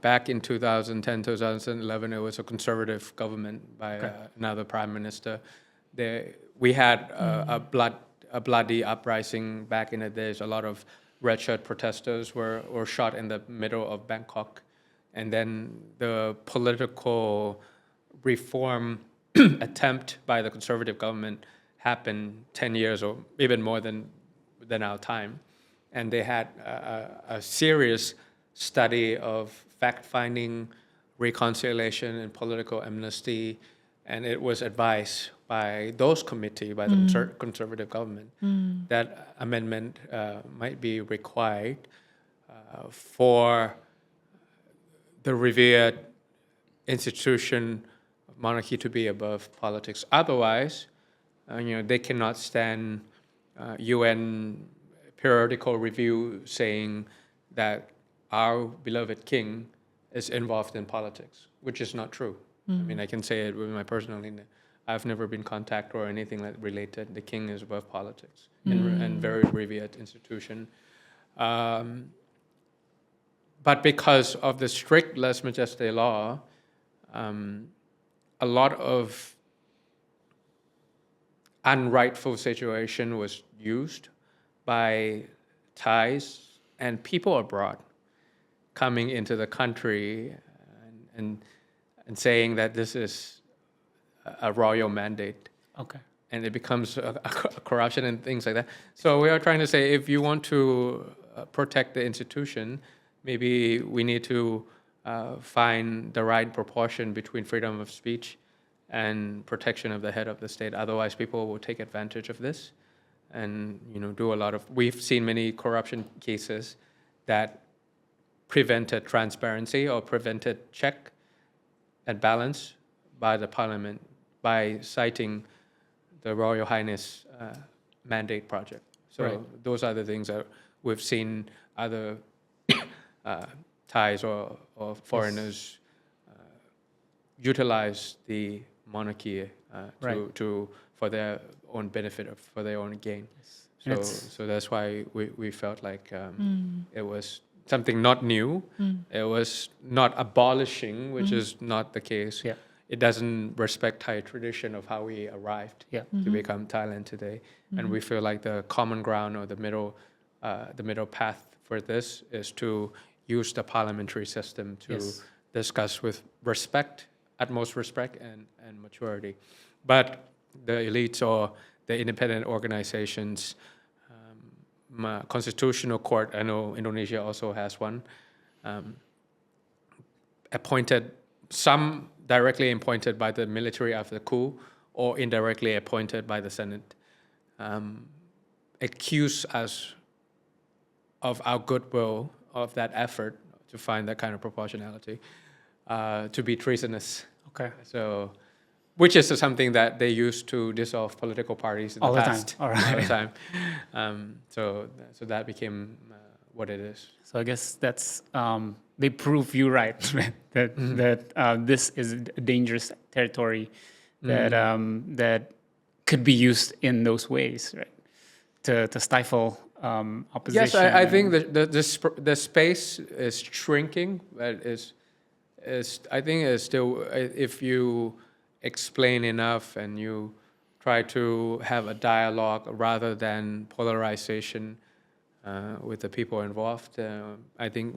Back in 2010, 2011, it was a conservative government by another prime minister. We had a bloody uprising back in the days. A lot of red shirt protesters were shot in the middle of Bangkok. And then the political reform attempt by the conservative government happened 10 years or even more than our time. And they had a serious study of fact-finding, reconciliation, and political amnesty. And it was advised by those committee, by the conservative government, that amendment might be required for the revered institution of monarchy to be above politics. Otherwise, they cannot stand UN periodical review saying that our beloved king is involved in politics, which is not true. I mean, I can say it with my personal opinion. I've never been contacted or anything like related. The king is above politics and very revered institution. But because of the strict lèse majesté law, a lot of unrightful situation was used by Thais and people abroad coming into the country and saying that this is a royal mandate. Okay. And it becomes a corruption and things like that. So we are trying to say, if you want to protect the institution, maybe we need to find the right proportion between freedom of speech and protection of the head of the state. Otherwise, people will take advantage of this and do a lot of. We've seen many corruption cases that prevented transparency or prevented check and balance by the parliament by citing the Royal Highness mandate project. So those are the things that we've seen other Thais or foreigners utilize the monarchy for their own benefit, for their own gain. So that's why we felt like it was something not new. It was not abolishing, which is not the case. Yeah. It doesn't respect Thai tradition of how we arrived to become Thailand today. And we feel like the common ground or the middle path for this is to use the parliamentary system to discuss with respect, utmost respect and maturity. But the elites or the independent organizations, constitutional court, I know Indonesia also has one, appointed, some directly appointed by the military after the coup or indirectly appointed by the Senate, accuse us of our goodwill of that effort to find that kind of proportionality to be treasonous. Okay. So, which is something that they used to dissolve political parties in all the the past. All right. All the time. So that became what it is. So I guess that's they prove you right that this is a dangerous territory that could be used in those ways, right? To stifle opposition. Yes, I think the space is shrinking, but I think it's still, if you explain enough and you try to have a dialogue rather than polarization with the people involved, I think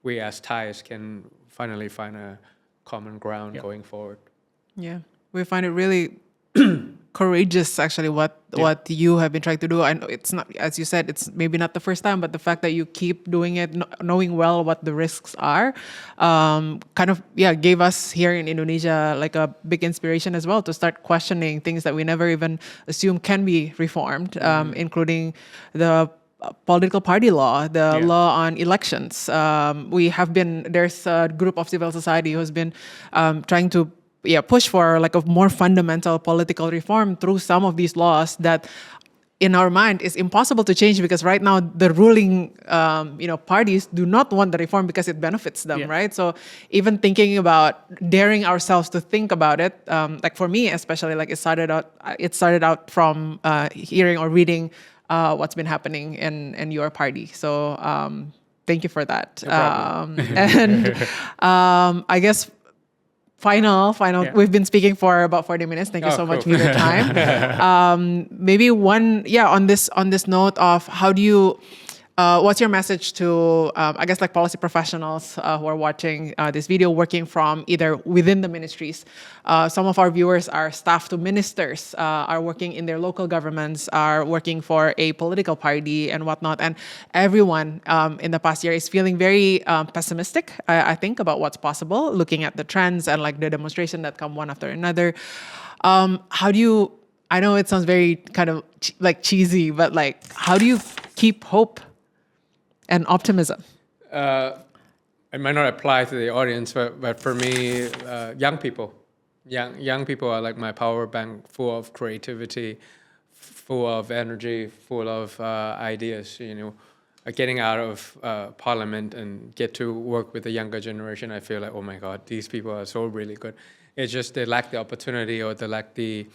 we as Thais can finally find a common ground going forward. Yeah, we find it really courageous, actually, what you have been trying to do. I know it's not, as you said, it's maybe not the first time, but the fact that you keep doing it, knowing well what the risks are, gave us here in Indonesia like a big inspiration as well to start questioning things that we never even assumed can be reformed, including the political party law, the law on elections. There's a group of civil society who has been trying to push for like a more fundamental political reform through some of these laws that in our mind is impossible to change, because right now the ruling parties do not want the reform because it benefits them, right? So even thinking about daring ourselves to think about it, like for me especially, like it started out from hearing or reading what's been happening in your party. So thank you for that. And I guess Final. Yeah. We've been speaking for about 40 minutes. Thank you so much for your time. Maybe on this note of how do you, what's your message to, I guess, like policy professionals who are watching this video, working from either within the ministries. Some of our viewers are staff to ministers, are working in their local governments, are working for a political party and whatnot. And everyone in the past year is feeling very pessimistic, I think, about what's possible, looking at the trends and like the demonstration that come one after another. How do you, I know it sounds very kind of like cheesy, but like, how do you keep hope and optimism? It might not apply to the audience, but for me, young people are like my power bank, full of creativity, full of energy, full of ideas. Getting out of parliament and get to work with the younger generation, I feel like, oh my God, these people are so really good. It's just they lack the opportunity or they lack the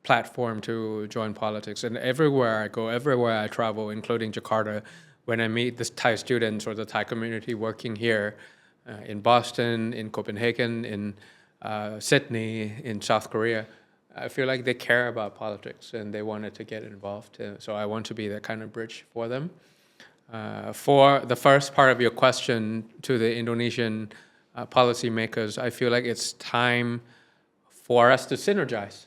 platform to join politics. And everywhere I go, everywhere I travel, including Jakarta, when I meet the Thai students or the Thai community working here in Boston, in Copenhagen, in Sydney, in South Korea, I feel like they care about politics and they wanted to get involved. So I want to be that kind of bridge for them. For the first part of your question to the Indonesian policymakers, I feel like it's time for us to synergize.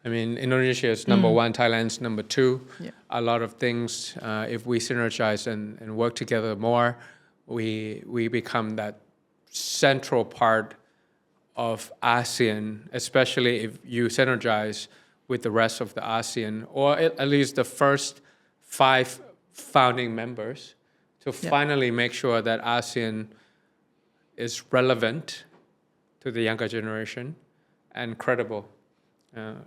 I mean, Indonesia is number one, Thailand's number two. Yeah. A lot of things, if we synergize and work together more, we become that central part of ASEAN, especially if you synergize with the rest of the ASEAN, or at least the first 5 founding members, to finally make sure that ASEAN is relevant to the younger generation and credible.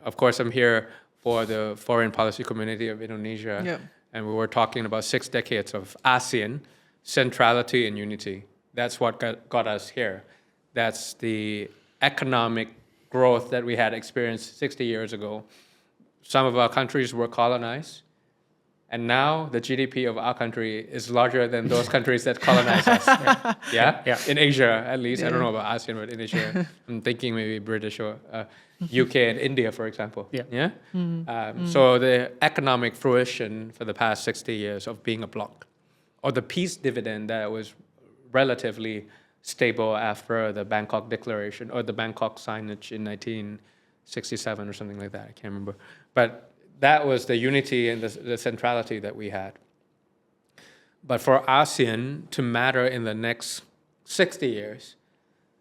Of course, I'm here for the foreign policy community of Indonesia, and we were talking about 6 decades of ASEAN centrality and unity. That's what got us here. That's the economic growth that we had experienced 60 years ago. Some of our countries were colonized, and now the GDP of our country is larger than those countries that colonized us. In Asia, at least. I don't know about ASEAN, but in Asia, I'm thinking maybe British or UK and India, for example. So the economic fruition for the past 60 years of being a bloc, or the peace dividend that was relatively stable after the Bangkok Declaration or the Bangkok signage in 1967 or something like that. I can't remember. But that was the unity and the centrality that we had. But for ASEAN to matter in the next 60 years,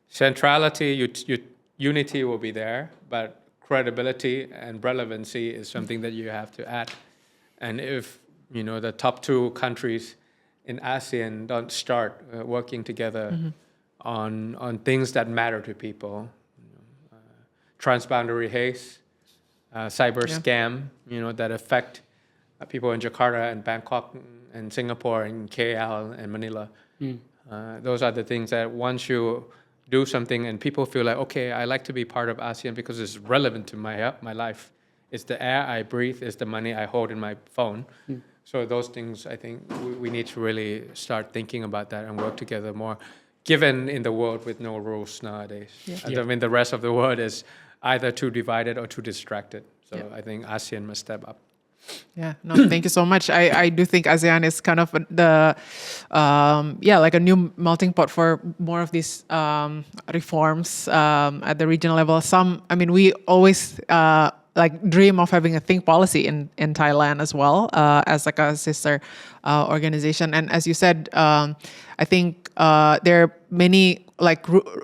centrality, unity will be there, but credibility and relevancy is something that you have to add. And if the top 2 countries in ASEAN don't start working together on things that matter to people, transboundary haze, cyber scam, that affect people in Jakarta and Bangkok and Singapore and KL and Manila. Those are the things that once you do something and people feel like, okay, I like to be part of ASEAN because it's relevant to my life. It's the air I breathe, it's the money I hold in my phone. So those things, I think we need to really start thinking about that and work together more, given in the world with no rules nowadays. I mean, the rest of the world is either too divided or too distracted. So I think ASEAN must step up. Yeah, no, thank you so much. I do think ASEAN is kind of the, like a new melting pot for more of these reforms at the regional level. We always dream of having a think policy in Thailand as well, as like a sister organization. And as you said, I think there are many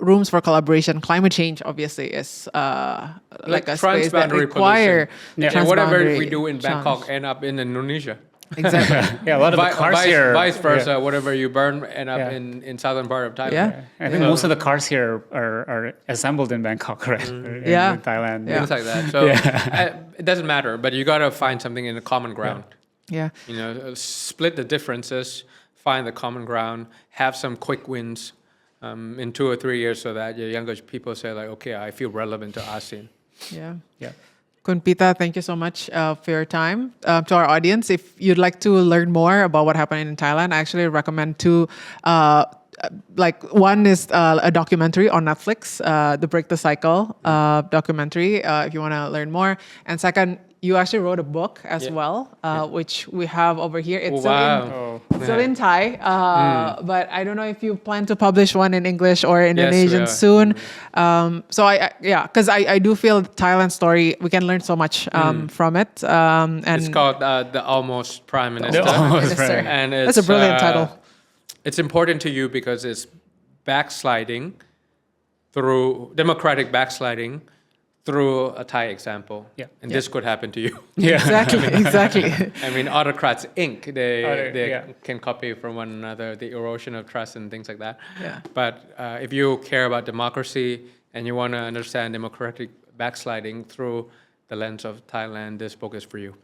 rooms for collaboration. Climate change obviously is like a space that require and whatever we do in Bangkok end up in Indonesia. Exactly. A lot of the cars here. Vice versa, whatever you burn end up in southern part of Thailand. I think most of the cars here are assembled in Bangkok, right? In Thailand. Things like that. So it doesn't matter, but you got to find something in the common ground. Split the differences, find the common ground, have some quick wins in 2 or 3 years so that your younger people say like, okay, I feel relevant to ASEAN. Kun Pita, thank you so much for your time. To our audience, if you'd like to learn more about what happened in Thailand, I actually recommend 2. One is a documentary on Netflix, the Break the Cycle documentary, if you want to learn more. And second, you actually wrote a book as well, which we have over here. It's still in Thai, but I don't know if you plan to publish one in English or Indonesian soon. Because I do feel Thailand story, we can learn so much from it. And it's called The Almost Prime Minister. And that's a brilliant title. It's important to you because it's democratic backsliding through a Thai example. And this could happen to you. Exactly. I mean, autocrats Inc. They can copy from one another, the erosion of trust and things like that. But if you care about democracy and you want to understand democratic backsliding through the lens of Thailand, this book is for you.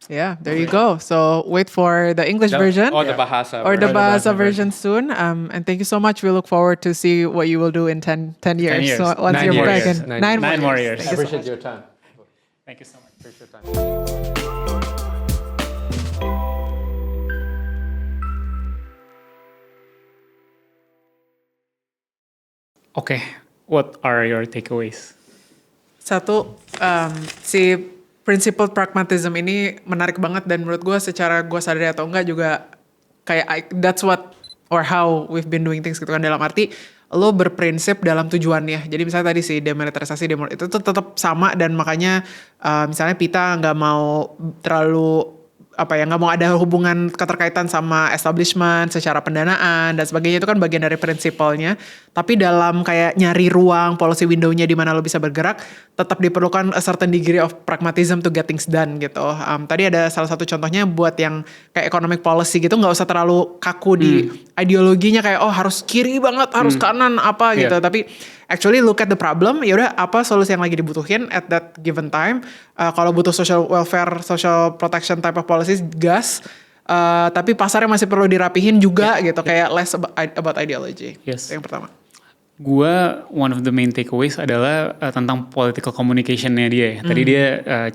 Yeah, there you go. So wait for the English version or the Bahasa version soon. And thank you so much. We look forward to see what you will do in 10 years. 10 years. So once 9 you're years. back in 9 more years. I appreciate your time. Thank you so much. Appreciate your time. Okay, what are your takeaways? Satu, si principled pragmatism ini menarik banget dan menurut gue secara gue sadari atau enggak juga kayak that's what or how we've been doing things gitu kan, dalam arti lo berprinsip dalam tujuannya. Jadi misalnya tadi si demilitarisasi itu tuh tetap sama dan makanya misalnya Pita nggak mau terlalu nggak mau ada hubungan keterkaitan sama establishment secara pendanaan dan sebagainya, itu kan bagian dari prinsipalnya. Tapi dalam kayak nyari ruang policy window-nya di mana lo bisa bergerak, tetap diperlukan a certain degree of pragmatism to get things done gitu. Tadi ada salah satu contohnya buat yang kayak economic policy gitu, nggak usah terlalu kaku di ideologinya kayak harus kiri banget, harus kanan apa gitu. Tapi actually look at the problem, ya udah apa solusi yang lagi dibutuhin at that given time. Kalau butuh social welfare, social protection type of policies, gas. Tapi pasarnya masih perlu dirapihin juga gitu, kayak less about ideology. Yes. Itu yang pertama. Gua one of the main takeaways adalah tentang political communication-nya dia ya. Tadi dia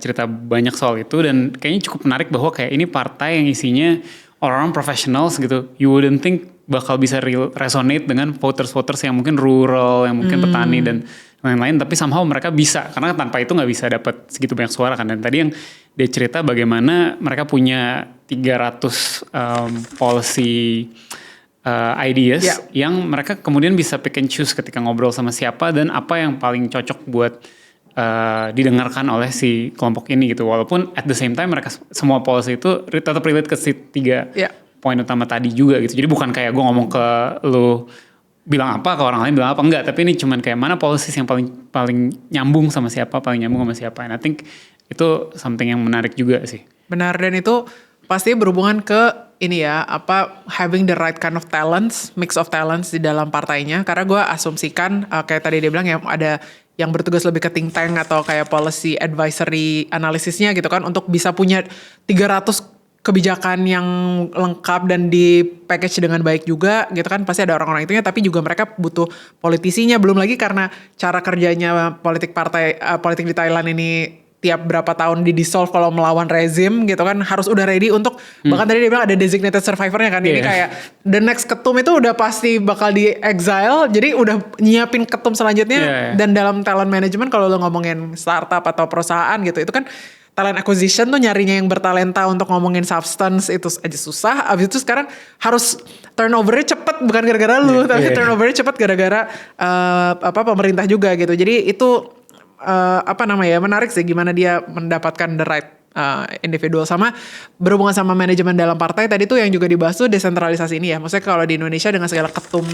cerita banyak soal itu dan kayaknya cukup menarik bahwa kayak ini partai yang isinya orang-orang professionals gitu. You wouldn't think bakal bisa resonate dengan voters-voters yang mungkin rural, yang mungkin petani dan lain-lain. Tapi somehow mereka bisa, karena tanpa itu nggak bisa dapat segitu banyak suara kan. Dan tadi yang dia cerita bagaimana mereka punya 300 policy ideas yang mereka kemudian bisa pick and choose ketika ngobrol sama siapa dan apa yang paling cocok buat didengarkan oleh si kelompok ini gitu. Walaupun at the same time mereka semua policy itu tetap relate ke si 3 poin utama tadi juga gitu. Jadi bukan kayak gue ngomong ke lu bilang apa, ke orang lain bilang apa, enggak. Tapi ini cuman kayak mana policies yang paling nyambung sama siapa, paling nyambung sama siapa. And I think itu something yang menarik juga sih. Benar, dan itu pasti berhubungan ke ini ya, having the right kind of talents, mix of talents di dalam partainya. Karena gue asumsikan kayak tadi dia bilang ya, ada yang bertugas lebih ke think tank atau kayak policy advisory analisisnya gitu kan, untuk bisa punya 300 kebijakan yang lengkap dan di package dengan baik juga gitu kan. Pasti ada orang-orang itunya, tapi juga mereka butuh politisinya. Belum lagi karena cara kerjanya politik di Thailand ini tiap berapa tahun di-dissolve kalau melawan rezim gitu kan, harus udah ready untuk, bahkan tadi dia bilang ada designated survivornya kan, ini kayak the next ketum itu udah pasti bakal di-exile, jadi udah nyiapin ketum selanjutnya. Dan dalam talent management kalau lo ngomongin startup atau perusahaan gitu, itu kan talent acquisition tuh nyarinya yang bertalenta untuk ngomongin substance itu aja susah. Abis itu sekarang harus turnovernya cepet, bukan gara-gara lu, tapi turnovernya cepet gara-gara pemerintah juga gitu. Jadi itu menarik sih gimana dia mendapatkan the right individual. Sama berhubungan sama manajemen dalam partai tadi tuh yang juga dibahas tuh desentralisasi ini ya. Maksudnya kalau di Indonesia dengan segala ketum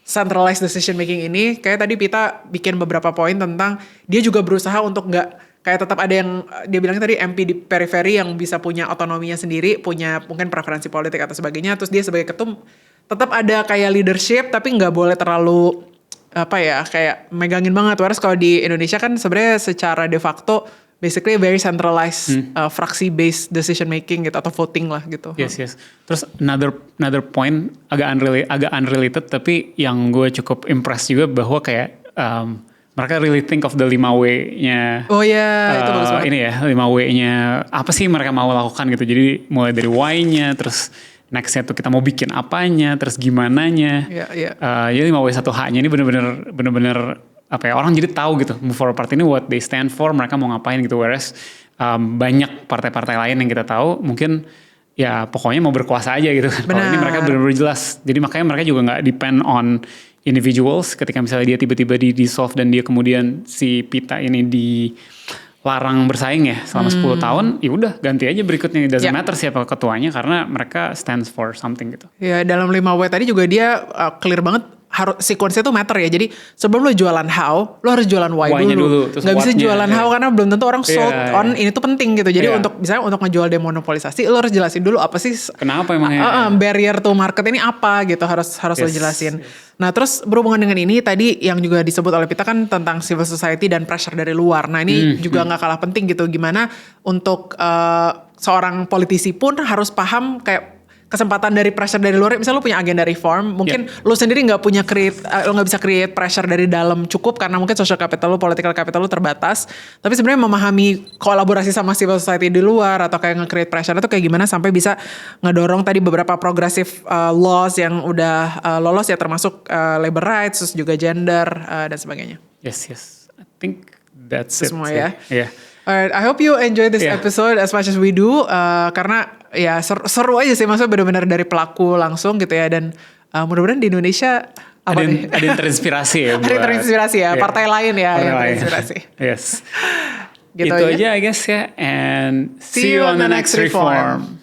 centralized decision making ini, kayak tadi Pita bikin beberapa poin tentang dia juga berusaha untuk nggak kayak tetap ada yang dia bilang tadi MP di periferi yang bisa punya otonominya sendiri, punya mungkin preferensi politik atau sebagainya. Terus dia sebagai ketum tetap ada kayak leadership, tapi nggak boleh terlalu kayak megangin banget. Whereas kalau di Indonesia kan sebenarnya secara de facto basically very centralized fraksi based decision making gitu, atau voting lah gitu. Yes. Terus another point agak unrelated tapi yang gue cukup impressed juga bahwa kayak mereka really think of the 5W-nya. Oh ya, itu bagus banget. Ini ya, 5W-nya apa sih mereka mau lakukan gitu. Jadi mulai dari why-nya, terus next-nya tuh kita mau bikin apanya, terus gimananya. Jadi 5W1H-nya ini bener-bener orang jadi tahu gitu, Move Forward Party ini what they stand for, mereka mau ngapain gitu. Whereas banyak partai-partai lain yang kita tahu mungkin ya pokoknya mau berkuasa aja gitu kan. Kalau ini mereka bener-bener jelas. Jadi makanya mereka juga nggak depend on individuals. Ketika misalnya dia tiba-tiba di-dissolve dan dia kemudian si Pita ini dilarang bersaing ya selama 10 tahun, ya udah ganti aja berikutnya. It doesn't matter siapa ketuanya karena mereka stands for something gitu. Ya, dalam 5W tadi juga dia clear banget, harus sequence-nya tuh matter ya. Jadi sebelum lo jualan how, lo harus jualan why dulu. Gak bisa jualan how karena belum tentu orang sold on ini tuh penting gitu. Jadi untuk misalnya untuk ngejual demonopolisasi, lo harus jelasin dulu apa sih kenapa emangnya barrier to market ini apa gitu, harus lo jelasin. Nah terus berhubungan dengan ini tadi yang juga disebut oleh Pita kan tentang civil society dan pressure dari luar. Nah ini juga gak kalah penting gitu, gimana untuk seorang politisi pun harus paham kayak kesempatan dari pressure dari luar. Misalnya lu punya agenda reform, mungkin lu sendiri nggak punya lu nggak bisa create pressure dari dalam cukup karena mungkin social capital lu, political capital lu terbatas. Tapi sebenarnya memahami kolaborasi sama civil society di luar atau kayak nge-create pressure itu kayak gimana sampai bisa ngedorong tadi beberapa progresif laws yang udah lolos ya, termasuk labor rights, terus juga gender dan sebagainya. Yes. I think that's itu it. Semua ya. Yeah. Alright, I hope you enjoy this episode as much as we do, karena ya seru aja sih, maksudnya benar-benar dari pelaku langsung gitu ya, dan mudah-mudahan di Indonesia ada yang terinspirasi ya. Ada yang terinspirasi ya, partai lain ya yang terinspirasi. Yes. Gitu Itu aja I guess ya, and see you on the next reform.